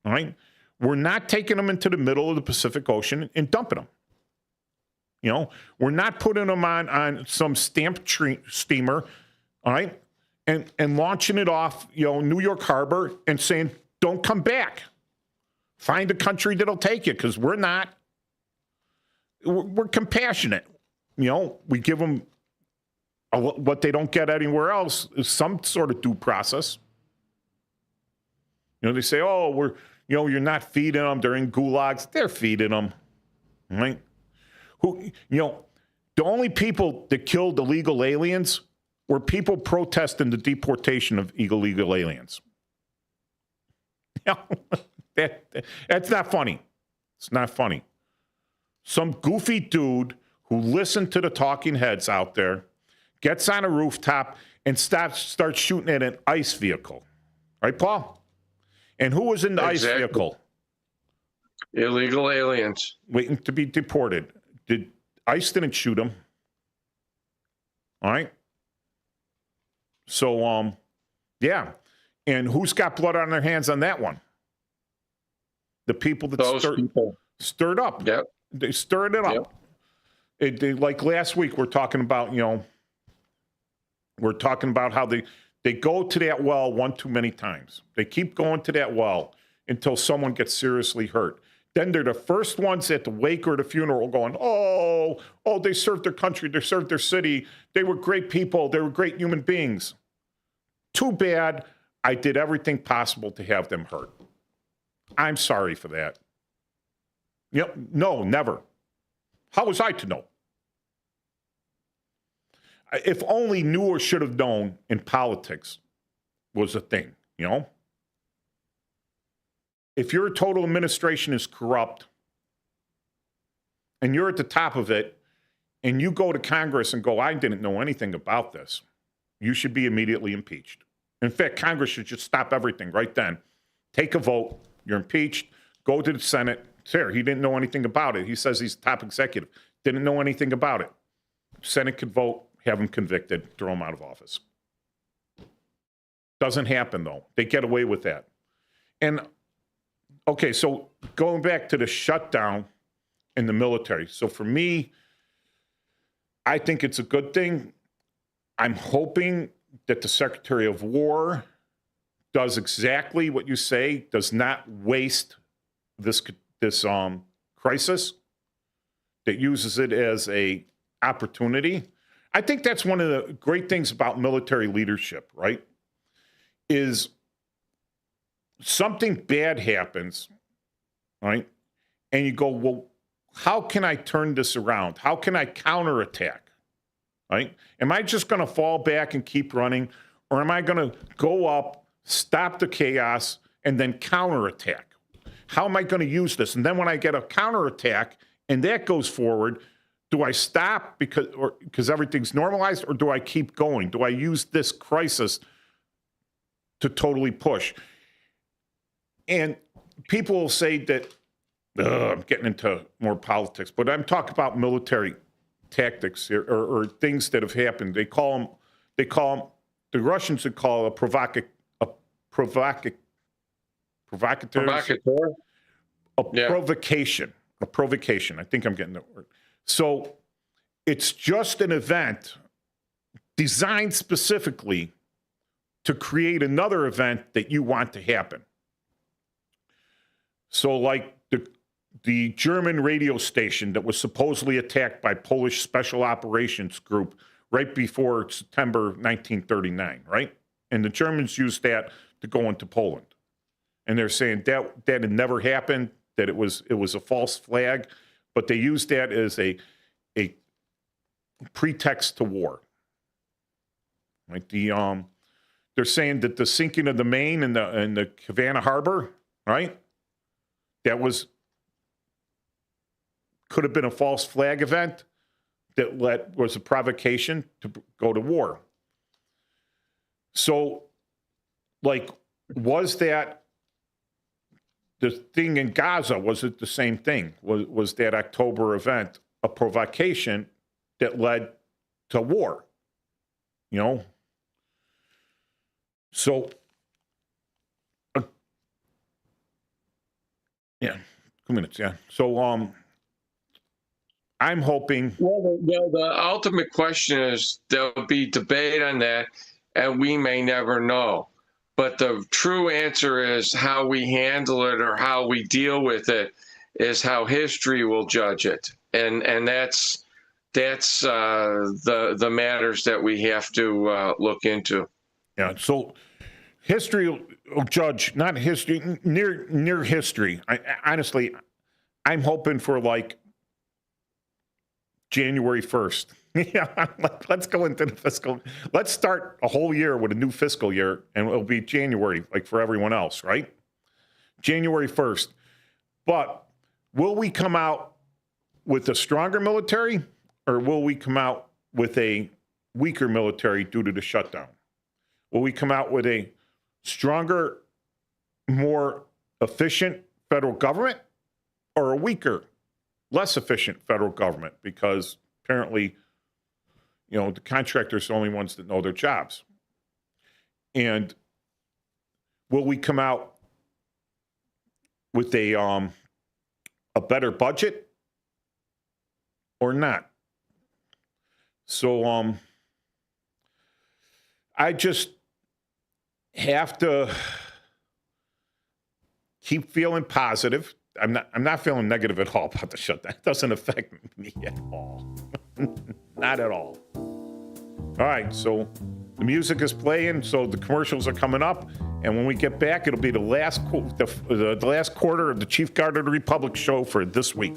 all right? We're not taking them into the middle of the Pacific Ocean and dumping them. You know, we're not putting them on some stamped steamer, all right, and launching it off, you know, New York Harbor and saying, don't come back. Find a country that'll take you, because we're not. We're compassionate. You know, we give them what they don't get anywhere else is some sort of due process. You know, they say, oh, you're not feeding them. They're in gulags. They're feeding them, right? The only people that killed illegal aliens were people protesting the deportation of illegal aliens. That's not funny. It's not funny. Some goofy dude who listened to the talking heads out there gets on a rooftop and starts shooting at an ICE vehicle. Right, Paul? And who was in the ICE vehicle? Illegal aliens. Waiting to be deported. ICE didn't shoot him. All right? So, yeah. And who's got blood on their hands on that one? The people that stirred up. Yep. They stirred it up. Yep. Like last week, we're talking about how they go to that well one too many times. They keep going to that well until someone gets seriously hurt. Then they're the first ones at the wake or the funeral going, oh, they served their country. They served their city. They were great people. They were great human beings. Too bad I did everything possible to have them hurt. I'm sorry for that. Yep. No, never. How was I to know? If only knew or should have known in politics was a thing, you know? If your total administration is corrupt and you're at the top of it and you go to Congress and go, I didn't know anything about this, you should be immediately impeached. In fact, Congress should just stop everything right then. Take a vote. You're impeached. Go to the Senate. There, he didn't know anything about it. He says he's the top executive. Didn't know anything about it. Senate could vote, have him convicted, throw him out of office. Doesn't happen, though. They get away with that. And, okay, so going back to the shutdown in the military. So for me, I think it's a good thing. I'm hoping that the Secretary of War does exactly what you say, does not waste this crisis, that uses it as a opportunity. I think that's one of the great things about military leadership, right? Is something bad happens, right? And you go, well, how can I turn this around? How can I counterattack, right? Am I just going to fall back and keep running? Or am I going to go up, stop the chaos, and then counterattack? How am I going to use this? And then when I get a counterattack and that goes forward, do I stop because everything's normalized, or do I keep going? Do I use this crisis to totally push? And people will say that, I'm getting into more politics, but I'm talking about military tactics here, or things that have happened. They call them, the Russians would call a provocateur. A provocation. I think I'm getting that word. So it's just an event designed specifically to create another event that you want to happen. So like the German radio station that was supposedly attacked by Polish Special Operations Group right before September 1939, right? And the Germans used that to go into Poland. And they're saying that had never happened, that it was a false flag, but they used that as a pretext to war. Right? They're saying that the sinking of the Maine and the Havana Harbor, right? That could have been a false flag event that was a provocation to go to war. So, like, was that the thing in Gaza? Was it the same thing? Was that October event a provocation that led to war? You know? So, yeah, 2 minutes, yeah. So, I'm hoping. Well, the ultimate question is there'll be debate on that, and we may never know. But the true answer is how we handle it or how we deal with it is how history will judge it, and that's the matters that we have to look into. Yeah. So history will judge, not history, near history. Honestly, I'm hoping for like January 1st. Yeah, let's go into the fiscal. Let's start a whole year with a new fiscal year, and it'll be January, like for everyone else, right? January 1st. But will we come out with a stronger military, or will we come out with a weaker military due to the shutdown? Will we come out with a stronger, more efficient federal government, or a weaker, less efficient federal government? Because apparently, you know, the contractors are the only ones that know their jobs. And will we come out with a better budget or not? So I just have to keep feeling positive. I'm not feeling negative at all about the shutdown. It doesn't affect me at all. Not at all. All right, so the music is playing, so the commercials are coming up, and when we get back, it'll be the last quarter of the Chief Guard of the Republic show for this week.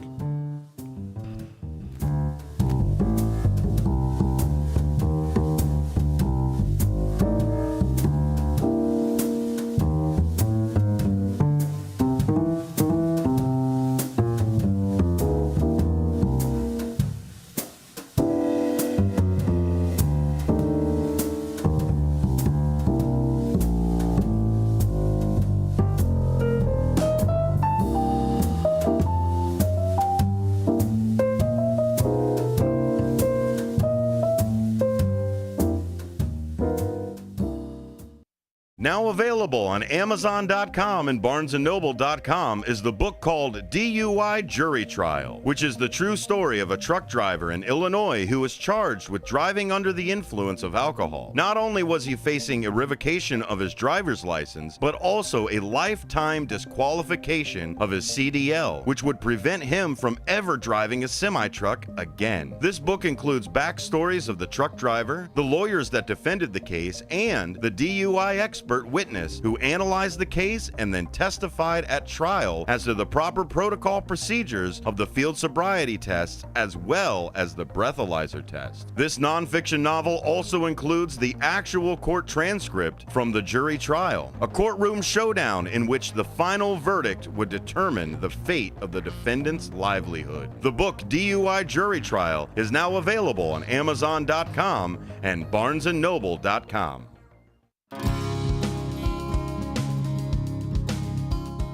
Now available on Amazon.com and BarnesandNoble.com is the book called DUI Jury Trial, which is the true story of a truck driver in Illinois who was charged with driving under the influence of alcohol. Not only was he facing a revocation of his driver's license, but also a lifetime disqualification of his CDL, which would prevent him from ever driving a semi-truck again. This book includes backstories of the truck driver, the lawyers that defended the case, and the DUI expert witness who analyzed the case and then testified at trial as to the proper protocol procedures of the field sobriety tests as well as the breathalyzer test. This nonfiction novel also includes the actual court transcript from the jury trial, a courtroom showdown in which the final verdict would determine the fate of the defendant's livelihood. The book DUI Jury Trial is now available on Amazon.com and BarnesandNoble.com.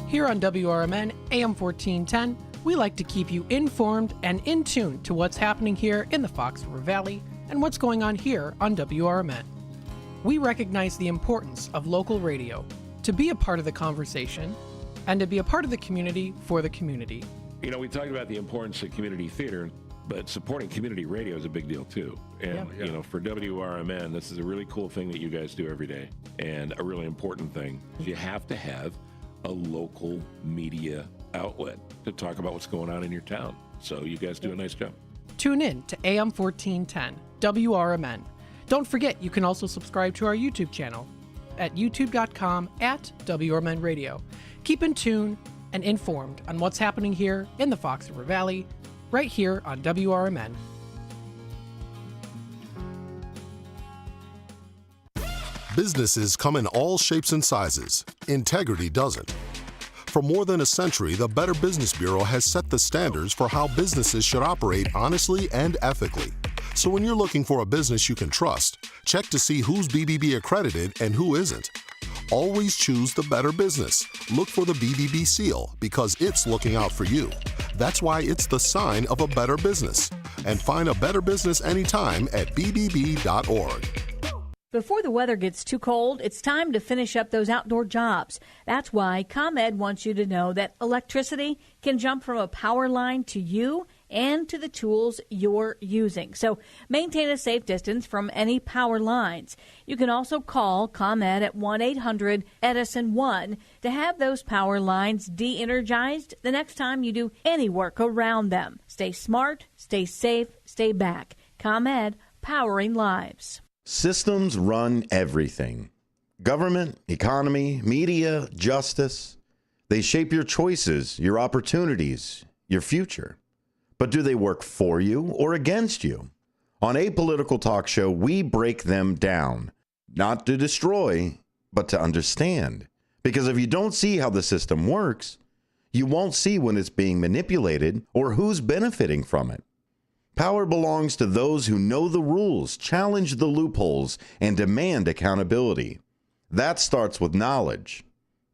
Here on WRMN AM 1410, we like to keep you informed and in tune to what's happening here in the Fox River Valley and what's going on here on WRMN. We recognize the importance of local radio to be a part of the conversation and to be a part of the community for the community. You know, we talked about the importance of community theater, but supporting community radio is a big deal too. And, you know, for WRMN, this is a really cool thing that you guys do every day, and a really important thing. You have to have a local media outlet to talk about what's going on in your town. So you guys do a nice job. Tune in to AM 1410, WRMN. Don't forget, you can also subscribe to our YouTube channel at youtube.com/WRMN Radio. Keep in tune and informed on what's happening here in the Fox River Valley, right here on WRMN. Businesses come in all shapes and sizes. Integrity doesn't. For more than a century, the Better Business Bureau has set the standards for how businesses should operate honestly and ethically. So when you're looking for a business you can trust, check to see who's BBB accredited and who isn't. Always choose the better business. Look for the BBB seal because it's looking out for you. That's why it's the sign of a better business. And find a better business anytime at bbb.org. Before the weather gets too cold, it's time to finish up those outdoor jobs. That's why ComEd wants you to know that electricity can jump from a power line to you and to the tools you're using. So maintain a safe distance from any power lines. You can also call ComEd at 1-800-EDISON-1 to have those power lines de-energized the next time you do any work around them. Stay smart, stay safe, stay back. ComEd, powering lives. Systems run everything. Government, economy, media, justice. They shape your choices, your opportunities, your future. But do they work for you or against you? On Apolitical Talk Show, we break them down. Not to destroy, but to understand. Because if you don't see how the system works, you won't see when it's being manipulated or who's benefiting from it. Power belongs to those who know the rules, challenge the loopholes, and demand accountability. That starts with knowledge.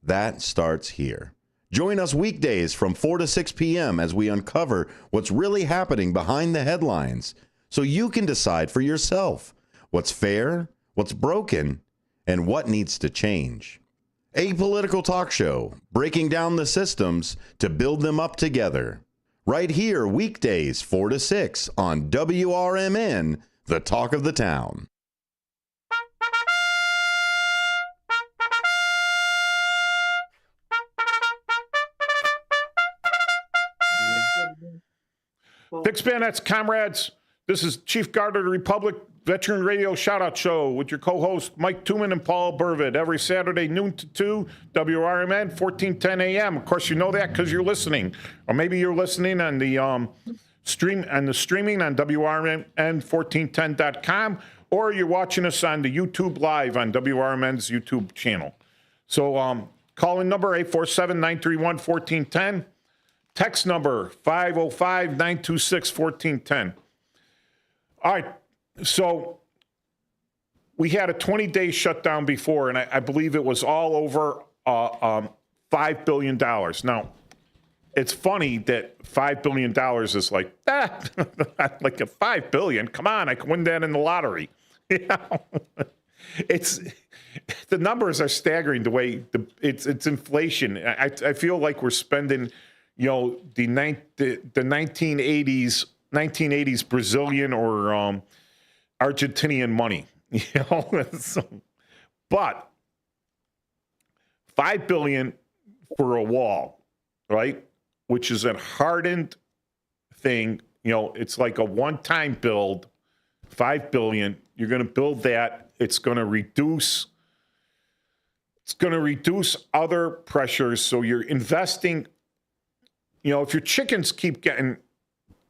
That starts here. Join us weekdays from 4 to 6 p.m. as we uncover what's really happening behind the headlines so you can decide for yourself what's fair, what's broken, and what needs to change. Apolitical Talk Show, breaking down the systems to build them up together. Right here, weekdays 4 to 6 on WRMN, the talk of the town. Fixed Bayonets, comrades. This is Chief Guard of the Republic Veteran Radio Shoutout Show with your co-hosts Mike Tuman and Paul Burvitt every Saturday noon to 2, WRMN, 1410 a.m. Of course, you know that because you're listening, or maybe you're listening on the streaming on WRMN1410.com, or you're watching us on the YouTube Live on WRMN's YouTube channel. So call-in number 847-931-1410. Text number 505-926-1410. All right, so we had a 20-day shutdown before, and I believe it was all over $5 billion. Now, it's funny that $5 billion is like, like a $5 billion. Come on, I can win that in the lottery. You know? It's the numbers are staggering. The way it's inflation. I feel like we're spending, you know, the 1980s Brazilian or Argentinian money, you know. But $5 billion for a wall, right? Which is a hardened thing. You know, it's like a one-time build. $5 billion. You're going to build that. It's going to reduce. It's going to reduce other pressures. So you're investing. You know, if your chickens keep getting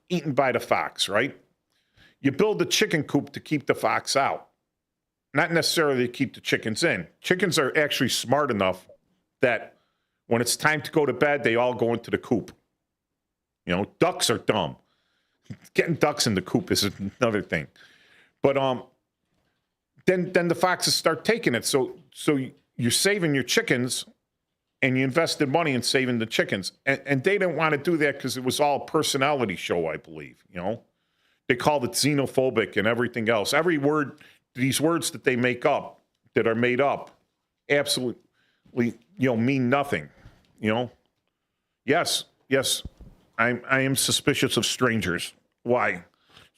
eaten by the fox, right? You build the chicken coop to keep the fox out, not necessarily to keep the chickens in. Chickens are actually smart enough that when it's time to go to bed, they all go into the coop. You know, ducks are dumb. Getting ducks in the coop is another thing. But then the foxes start taking it. So you're saving your chickens, and you invested money in saving the chickens. And they didn't want to do that because it was all a personality show, I believe. You know, they called it xenophobic and everything else. Every word, these words that they make up, that are made up, absolutely, you know, mean nothing. You know, yes, I am suspicious of strangers. Why?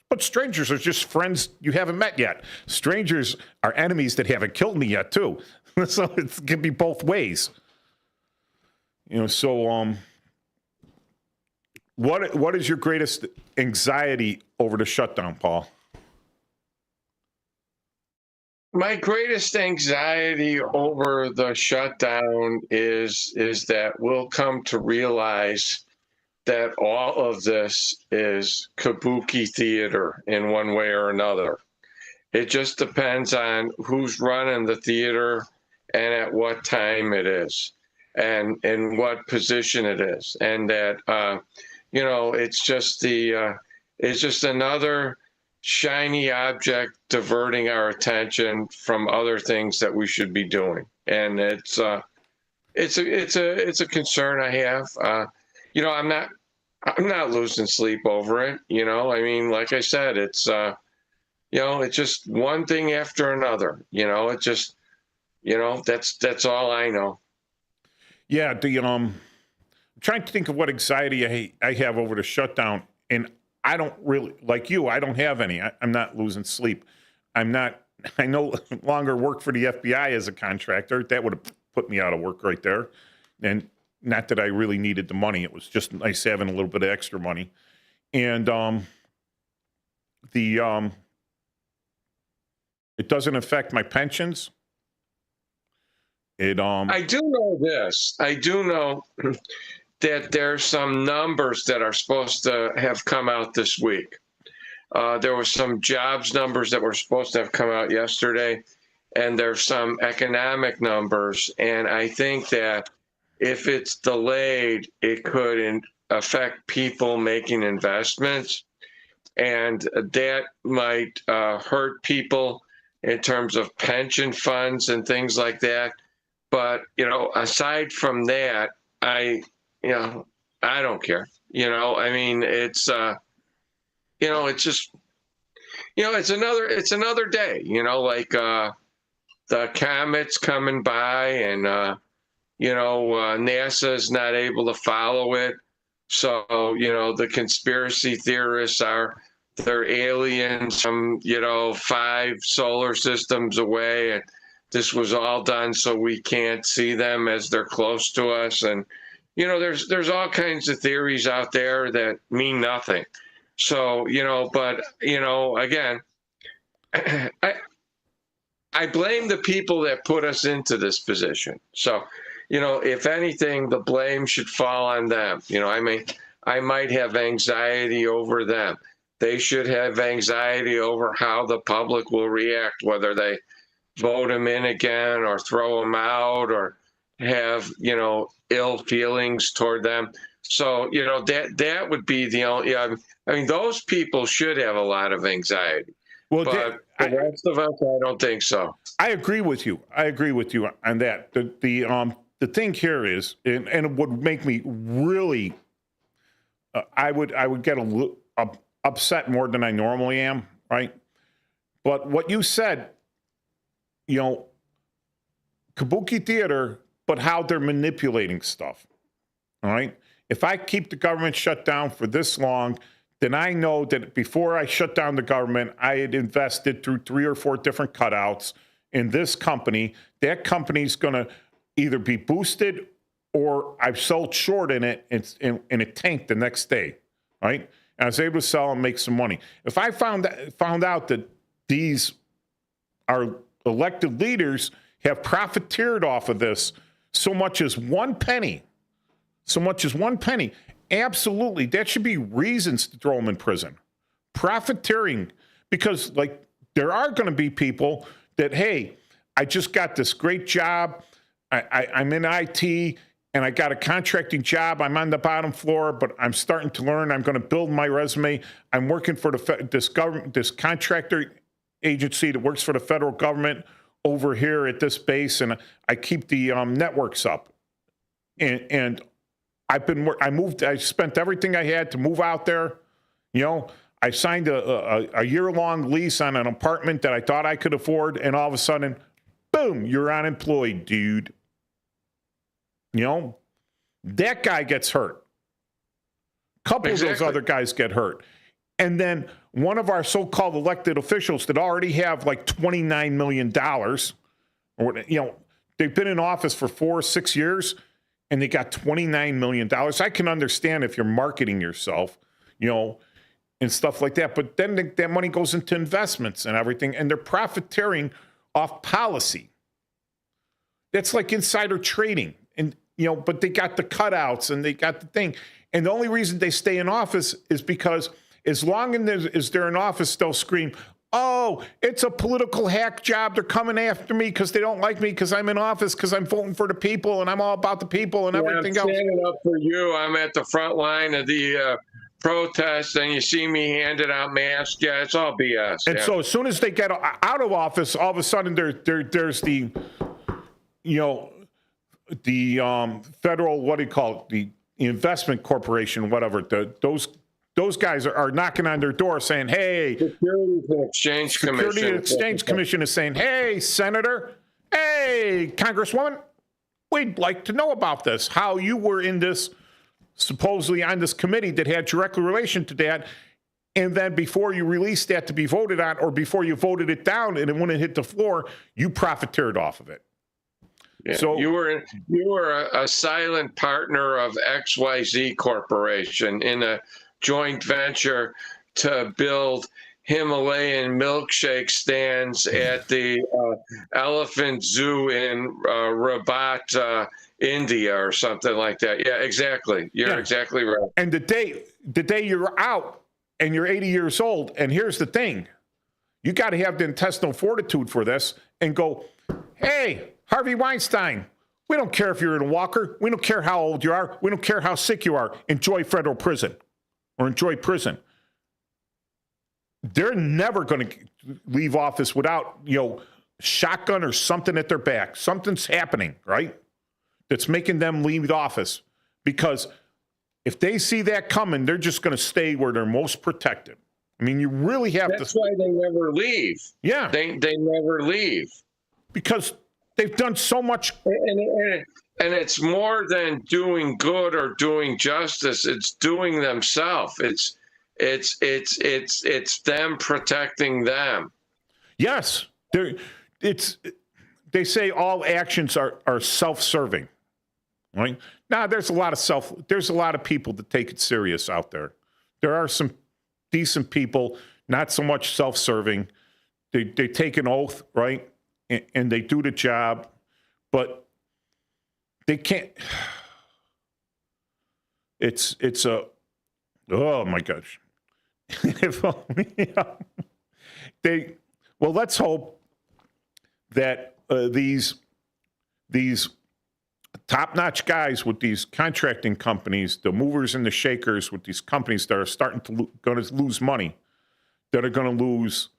But strangers are just friends you haven't met yet. Strangers are enemies that haven't killed me yet, too. So it can be both ways. You know, so what is your greatest anxiety over the shutdown, Paul? My greatest anxiety over the shutdown is that we'll come to realize that all of this is kabuki theater in one way or another. It just depends on who's running the theater and at what time it is and in what position it is. And that, it's just another shiny object diverting our attention from other things that we should be doing. And it's a concern I have. I'm not losing sleep over it. I mean, like I said, it's just one thing after another. That's all I know. Yeah, I'm trying to think of what anxiety I have over the shutdown, and I don't really, like you, I don't have any. I'm not losing sleep. I no longer work for the FBI as a contractor. That would have put me out of work right there. And not that I really needed the money. It was just nice having a little bit of extra money. And it doesn't affect my pensions. I do know this. I do know that there's some numbers that are supposed to have come out this week. There were some jobs numbers that were supposed to have come out yesterday, and there's some economic numbers. And I think that if it's delayed, it could affect people making investments, and that might hurt people in terms of pension funds and things like that. But, aside from that, I don't care. I mean, it's just, it's another day, like the comet's coming by and, NASA is not able to follow it. So, the conspiracy theorists they're aliens from, 5 solar systems away. And this was all done so we can't see them as they're close to us. And, there's all kinds of theories out there that mean nothing. So, but, again, I blame the people that put us into this position. So, if anything, the blame should fall on them. I might have anxiety over them. They should have anxiety over how the public will react, whether they vote him in again or throw him out or have, ill feelings toward them. So, that would be the only, I mean, those people should have a lot of anxiety. Well, but the rest of us, I don't think so. I agree with you. On that. The thing here is, and it would make me really, I would get a little upset more than I normally am, right? But what you said, kabuki theater, but how they're manipulating stuff, all right? If I keep the government shut down for this long, then I know that before I shut down the government, I had invested through 3 or 4 different cutouts in this company. That company's going to either be boosted or I've sold short in it and it tanked the next day, right? And I was able to sell and make some money. If I found out that these our elected leaders have profiteered off of this so much as one penny, absolutely, that should be reasons to throw them in prison. Profiteering, because there are going to be people that, hey, I just got this great job. I'm in IT and I got a contracting job. I'm on the bottom floor, but I'm starting to learn. I'm going to build my resume. I'm working for this contractor agency that works for the federal government over here at this base, and I keep the networks up. And I spent everything I had to move out there. I signed a year-long lease on an apartment that I thought I could afford, and all of a sudden, boom, you're unemployed, dude. That guy gets hurt. A couple of those other guys get hurt. And then one of our so-called elected officials that already have like $29 million, they've been in office for 4 or 6 years, and they got $29 million. I can understand if you're marketing yourself, and stuff like that. But then that money goes into investments and everything, and they're profiteering off policy. That's like insider trading. And, but they got the cutouts and they got the thing. And the only reason they stay in office is because as long as they're in office, they'll scream, Oh, it's a political hack job. They're coming after me because they don't like me because I'm in office, because I'm voting for the people and I'm all about the people and everything I'm else. standing up for you. I'm at the front line of the protest, and you see me handing out masks. Yeah, it's all BS. And so as soon as they get out of office, all of a sudden there's the, the federal, what do you call it, the investment corporation, whatever. Those guys are knocking on their door saying, hey. Securities and Exchange Commission. Security and Exchange Commission is saying, hey, Senator, hey, Congresswoman, we'd like to know about this, how you were in this, supposedly on this committee that had direct relation to that, and then before you released that to be voted on, or before you voted it down and it wouldn't hit the floor, you profiteered off of it. Yeah, so you were a silent partner of XYZ Corporation in a joint venture to build Himalayan milkshake stands at the elephant zoo in Rabat, India, or something like that. Yeah, exactly. You're exactly right. And the day you're out and you're 80 years old, and here's the thing, you got to have the intestinal fortitude for this and go, hey, Harvey Weinstein, we don't care if you're in a walker. We don't care how old you are. We don't care how sick you are. Enjoy federal prison or enjoy prison. They're never going to leave office without, shotgun or something at their back. Something's happening, right? That's making them leave the office. Because if they see that coming, they're just going to stay where they're most protected. I mean, you really have That's why they never leave. Yeah. They never leave. Because they've done so much. And it's more than doing good or doing justice. It's doing themselves. It's them protecting them. Yes. They say all actions are self-serving. Right? Now there's a lot of people that take it serious out there. There are some decent people, not so much self-serving. They take an oath, right? And they do the job, but they can't. It's oh my gosh. If only, let's hope that these top-notch guys with these contracting companies, the movers and the shakers with these companies that are starting to going to lose money, that are going to lose.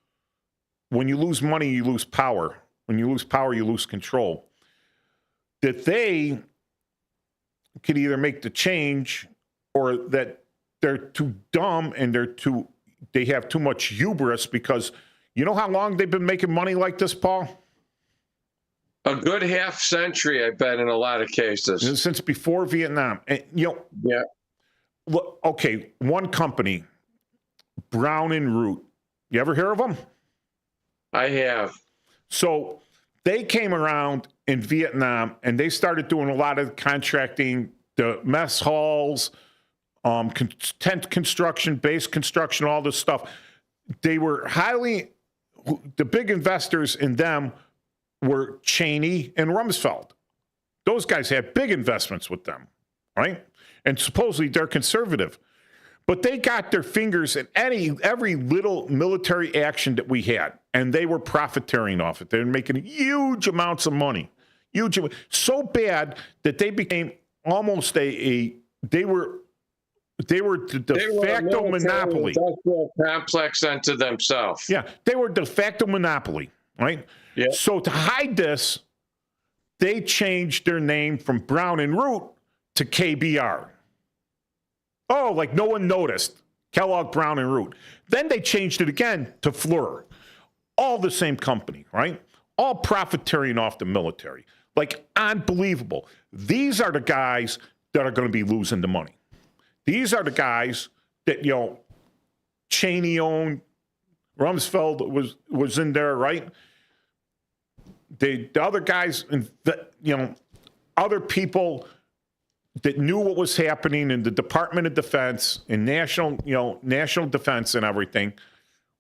When you lose money, you lose power. When you lose power, you lose control. That they could either make the change, or that they're too dumb and they have too much hubris, because you know how long they've been making money like this, Paul? A good half century, I bet, in a lot of cases. Since before Vietnam. And, yeah. Look, okay, one company, Brown and Root. You ever hear of them? I have. So they came around in Vietnam and they started doing a lot of contracting, the mess halls, tent construction, base construction, all this stuff. They were the big investors in them were Cheney and Rumsfeld. Those guys had big investments with them, right? And supposedly they're conservative. But they got their fingers in every little military action that we had, and they were profiteering off it. They were making huge amounts of money, so bad that they became almost they were the de facto monopoly. Industrial complex unto themselves. Yeah, they were de facto monopoly, right? Yeah. So to hide this, they changed their name from Brown and Root to KBR. Oh, like no one noticed. Kellogg, Brown, and Root. Then they changed it again to Fleur. All the same company, right? All profiteering off the military. Like, unbelievable. These are the guys that are going to be losing the money. These are the guys that, Cheney owned. Rumsfeld was in there, right? The other guys, other people that knew what was happening in the Department of Defense and national defense and everything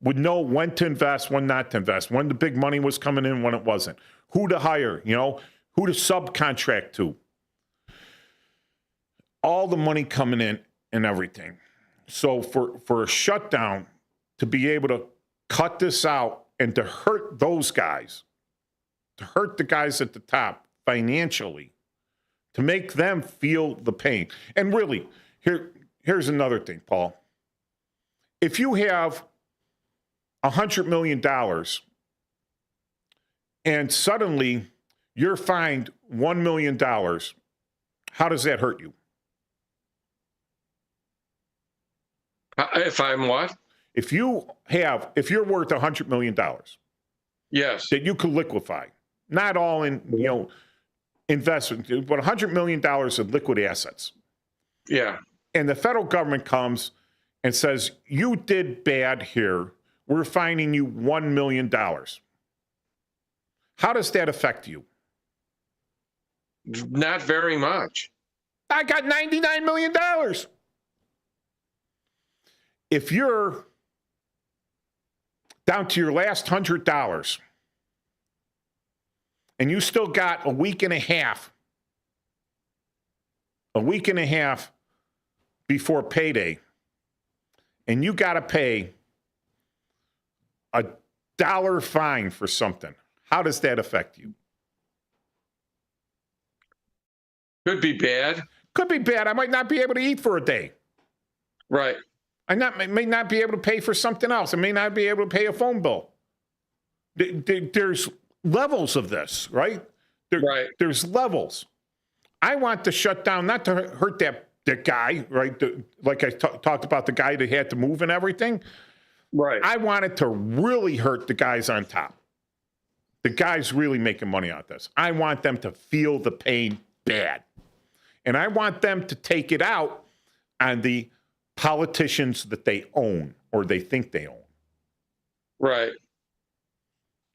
would know when to invest, when not to invest, when the big money was coming in, when it wasn't, who to hire, who to subcontract to. All the money coming in and everything. So for a shutdown to be able to cut this out and to hurt those guys, to hurt the guys at the top financially, to make them feel the pain. And really, here's another thing, Paul. If you have $100 million and suddenly you're fined $1 million, how does that hurt you? If I'm what? If you're worth $100 million, yes, that you could liquefy, not all in, investment, but $100 million in liquid assets. Yeah. And the federal government comes and says, you did bad here. We're fining you $1 million. How does that affect you? Not very much. I got $99 million. If you're down to your last $100 and you still got a week and a half before payday, and you got to pay $1 fine for something, how does that affect you? Could be bad. Could be bad. I might not be able to eat for a day. Right. I may not be able to pay for something else. I may not be able to pay a phone bill. There's levels of this, right? Right. There's levels. I want to shut down, not to hurt that guy, right? Like I talked about, the guy that had to move and everything. Right. I want it to really hurt the guys on top. The guys really making money out of this. I want them to feel the pain bad. And I want them to take it out on the politicians that they own or they think they own. Right.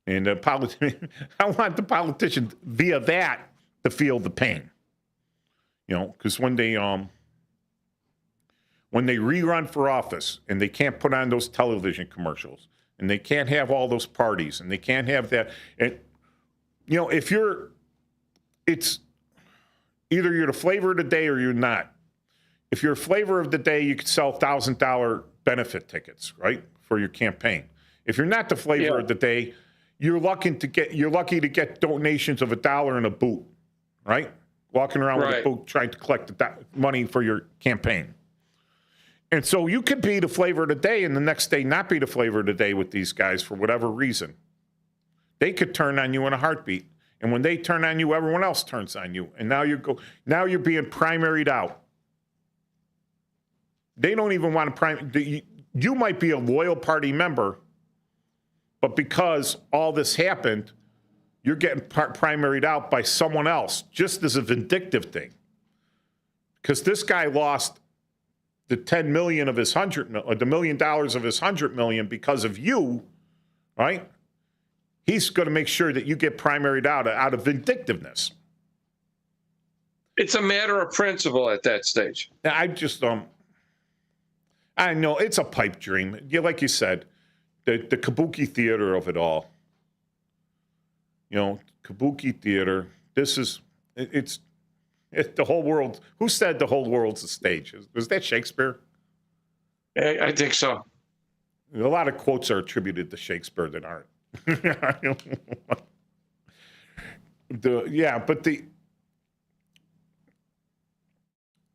And I want the politicians via that to feel the pain. Because when they rerun for office and they can't put on those television commercials and they can't have all those parties and they can't have that. And, it's either you're the flavor of the day or you're not. If you're a flavor of the day, you could sell $1,000 benefit tickets, right, for your campaign. If you're not the flavor of the day, you're lucky to get donations of $1 in a boot, right? Walking around with a boot trying to collect the money for your campaign. And so you could be the flavor of the day and the next day not be the flavor of the day with these guys for whatever reason. They could turn on you in a heartbeat. And when they turn on you, everyone else turns on you. And now you're being primaried out. They don't even want to you might be a loyal party member, but because all this happened, you're getting primaried out by someone else, just as a vindictive thing. Because this guy lost the $10 million of his the $1 million of his $100 million because of you, right? He's going to make sure that you get primaried out of vindictiveness. It's a matter of principle at that stage. I just I know it's a pipe dream. Like you said, the kabuki theater of it all. Kabuki theater. It's the whole world. Who said the whole world's a stage? Was that Shakespeare? I think so. A lot of quotes are attributed to Shakespeare that aren't.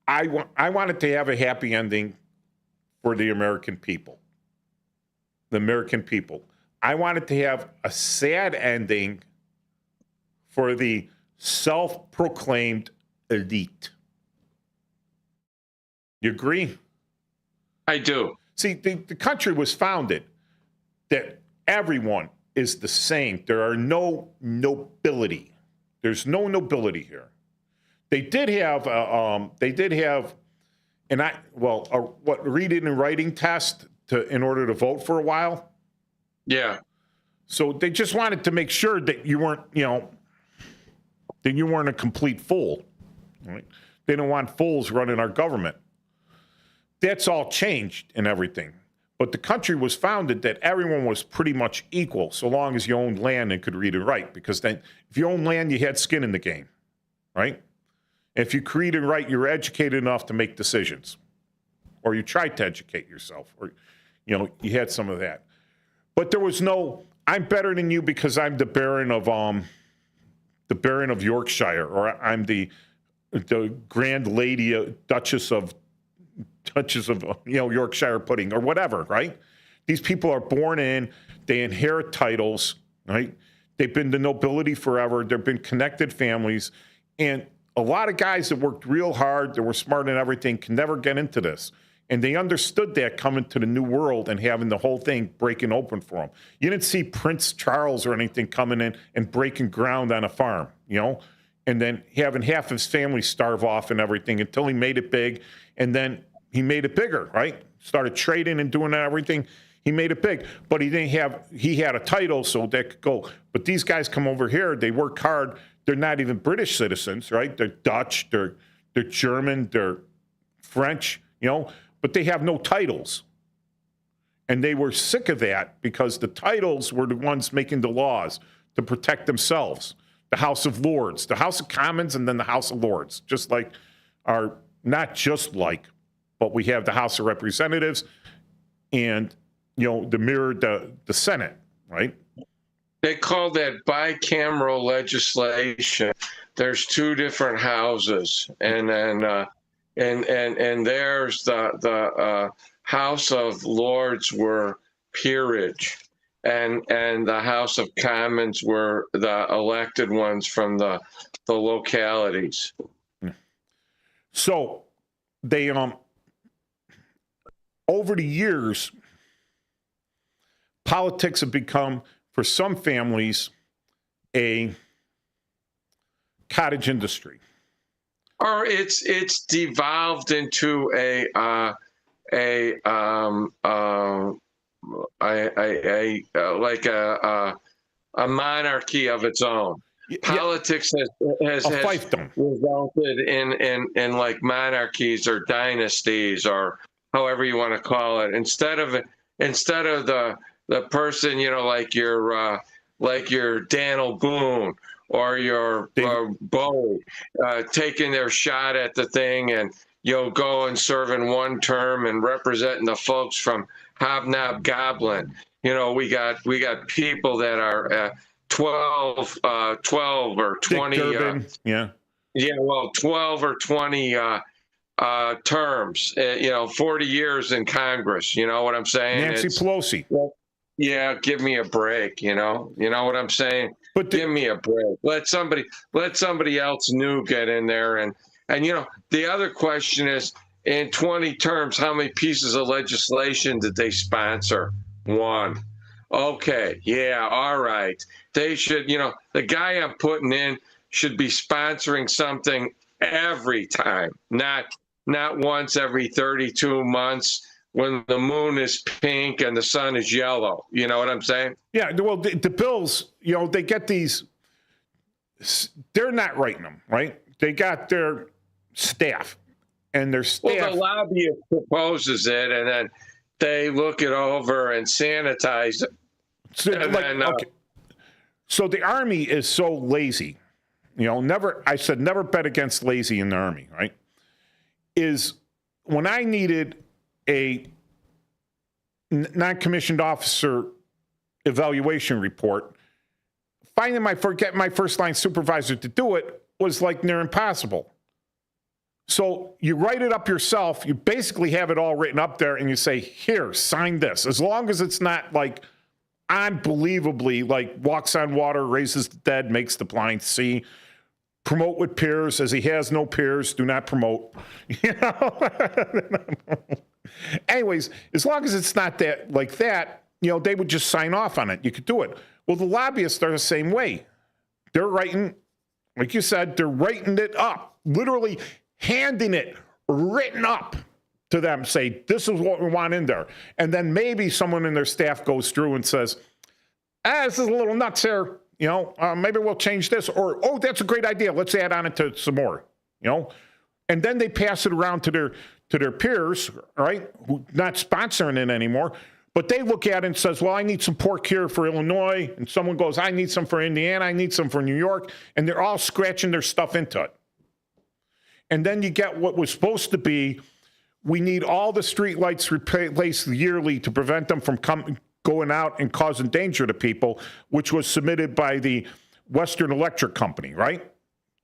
I wanted to have a happy ending for the American people. The American people. I wanted to have a sad ending for the self-proclaimed elite. You agree? I do. See, the country was founded that everyone is the same. There are no nobility. There's no nobility here. They did have reading and writing test in order to vote for a while. Yeah. So they just wanted to make sure that you weren't, that you weren't a complete fool. Right? They don't want fools running our government. That's all changed and everything. But the country was founded that everyone was pretty much equal so long as you owned land and could read and write. Because then if you owned land, you had skin in the game, right? If you could read and write, you were educated enough to make decisions. Or you tried to educate yourself. Or, you had some of that. But there was no, I'm better than you because I'm the Baron of Yorkshire, or I'm the Grand Lady Duchess of Yorkshire pudding, or whatever, right? These people are born in, they inherit titles, right? They've been the nobility forever. They've been connected families, and a lot of guys that worked real hard, that were smart and everything, can never get into this. And they understood that coming to the new world and having the whole thing breaking open for them. You didn't see Prince Charles or anything coming in and breaking ground on a farm, and then having half his family starve off and everything until he made it big. And then he made it bigger, right? Started trading and doing everything. He made it big, but he had a title, so that could go. But these guys come over here, they work hard. They're not even British citizens, right? They're Dutch, they're German, they're French, but they have no titles. And they were sick of that because the titles were the ones making the laws to protect themselves. The House of Lords, the House of Commons, and then the House of Lords, but we have the House of Representatives and, the Senate, right? They call that bicameral legislation. There's two different houses, and then and there's the House of Lords were peerage, and the House of Commons were the elected ones from the localities. So they over the years, politics have become, for some families, a cottage industry. Or it's devolved into a monarchy of its own. Politics has resulted in like monarchies or dynasties, or however you want to call it. Instead of the person, like your Daniel Boone or your Bowie, taking their shot at the thing and go and serving one term and representing the folks from Hobnob Goblin. We got people that are 12 or 20. Dick Durbin, 12 or 20 terms. 40 years in Congress. You know what I'm saying? Nancy Pelosi. Yeah, give me a break. You know what I'm saying? But give me a break. Let somebody else new get in there. And the other question is, in 20 terms, how many pieces of legislation did they sponsor? One. Okay, yeah, all right. They should, the guy I'm putting in should be sponsoring something every time, not once every 32 months when the moon is pink and the sun is yellow. You know what I'm saying? Yeah, well, the bills, they get these, they're not writing them, right? They got their staff, and their staff. Well, the lobbyist proposes it, and then they look it over and sanitize it. So the Army is so lazy. I said never bet against lazy in the Army, right? Is when I needed a non-commissioned officer evaluation report, getting my first line supervisor to do it was like near impossible. So you write it up yourself. You basically have it all written up there, and you say, here, sign this. As long as it's not like unbelievably like walks on water, raises the dead, makes the blind see. Promote with peers. As he has no peers, do not promote. Anyways, as long as it's not that like that, they would just sign off on it. You could do it. Well, the lobbyists are the same way. They're writing, like you said, they're writing it up, literally handing it written up to them, say, this is what we want in there. And then maybe someone in their staff goes through and says, this is a little nuts here. Maybe we'll change this, or, oh, that's a great idea. Let's add on it to some more, and then they pass it around to their peers, right? Who not sponsoring it anymore, but they look at it and says, well, I need some pork here for Illinois. And someone goes, I need some for Indiana. I need some for New York. And they're all scratching their stuff into it. And then you get what was supposed to be, we need all the street lights replaced yearly to prevent them from going out and causing danger to people, which was submitted by the Western Electric Company, right?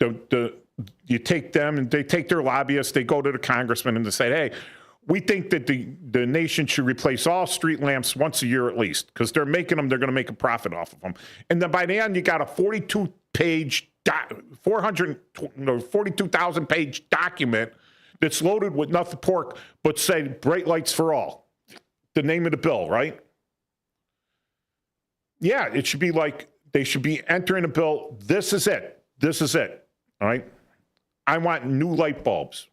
You take them and they take their lobbyists, they go to the congressman and they say, hey, we think that the nation should replace all street lamps once a year at least, because they're making them, they're going to make a profit off of them. And then by the end, you got a 42-page, 42,000-page document that's loaded with nothing pork but say bright lights for all. The name of the bill, right? Yeah, it should be like they should be entering a bill. This is it. This is it. All right. I want new light bulbs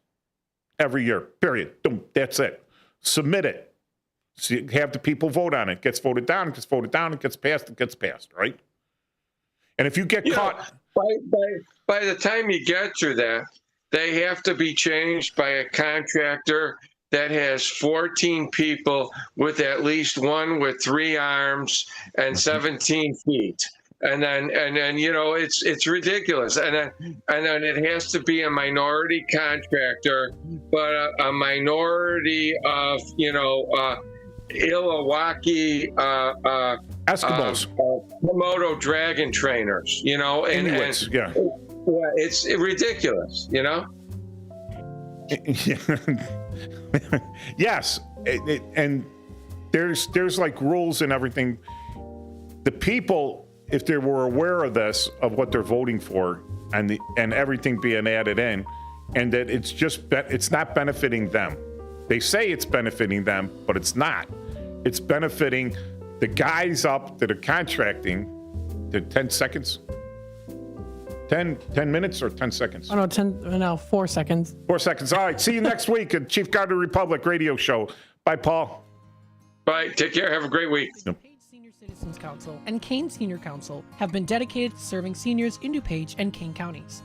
every year, period. That's it. Submit it. See, have the people vote on it. It gets voted down, it gets voted down, it gets passed, right? And if you get caught. By the time you get through that, they have to be changed by a contractor that has 14 people with at least one with 3 arms and 17 feet. And then it's ridiculous. And then it has to be a minority contractor, but a minority of Ilawaki Eskimos, Komodo dragon trainers. Inuits, yeah, it's ridiculous. Yes, and there's like rules and everything. The people, if they were aware of this, of what they're voting for, and everything being added in, and that it's not benefiting them. They say it's benefiting them, but it's not. It's benefiting the guys up that are contracting. The 10 seconds. 10 minutes or 10 seconds? Oh, no, 4 seconds. 4 seconds. All right. See you next week at Chief Guard of the Republic radio show. Bye, Paul. Bye. Take care. Have a great week. Yep. Senior Citizens Council and Kane Senior Council have been dedicated to serving seniors in DuPage and Kane counties.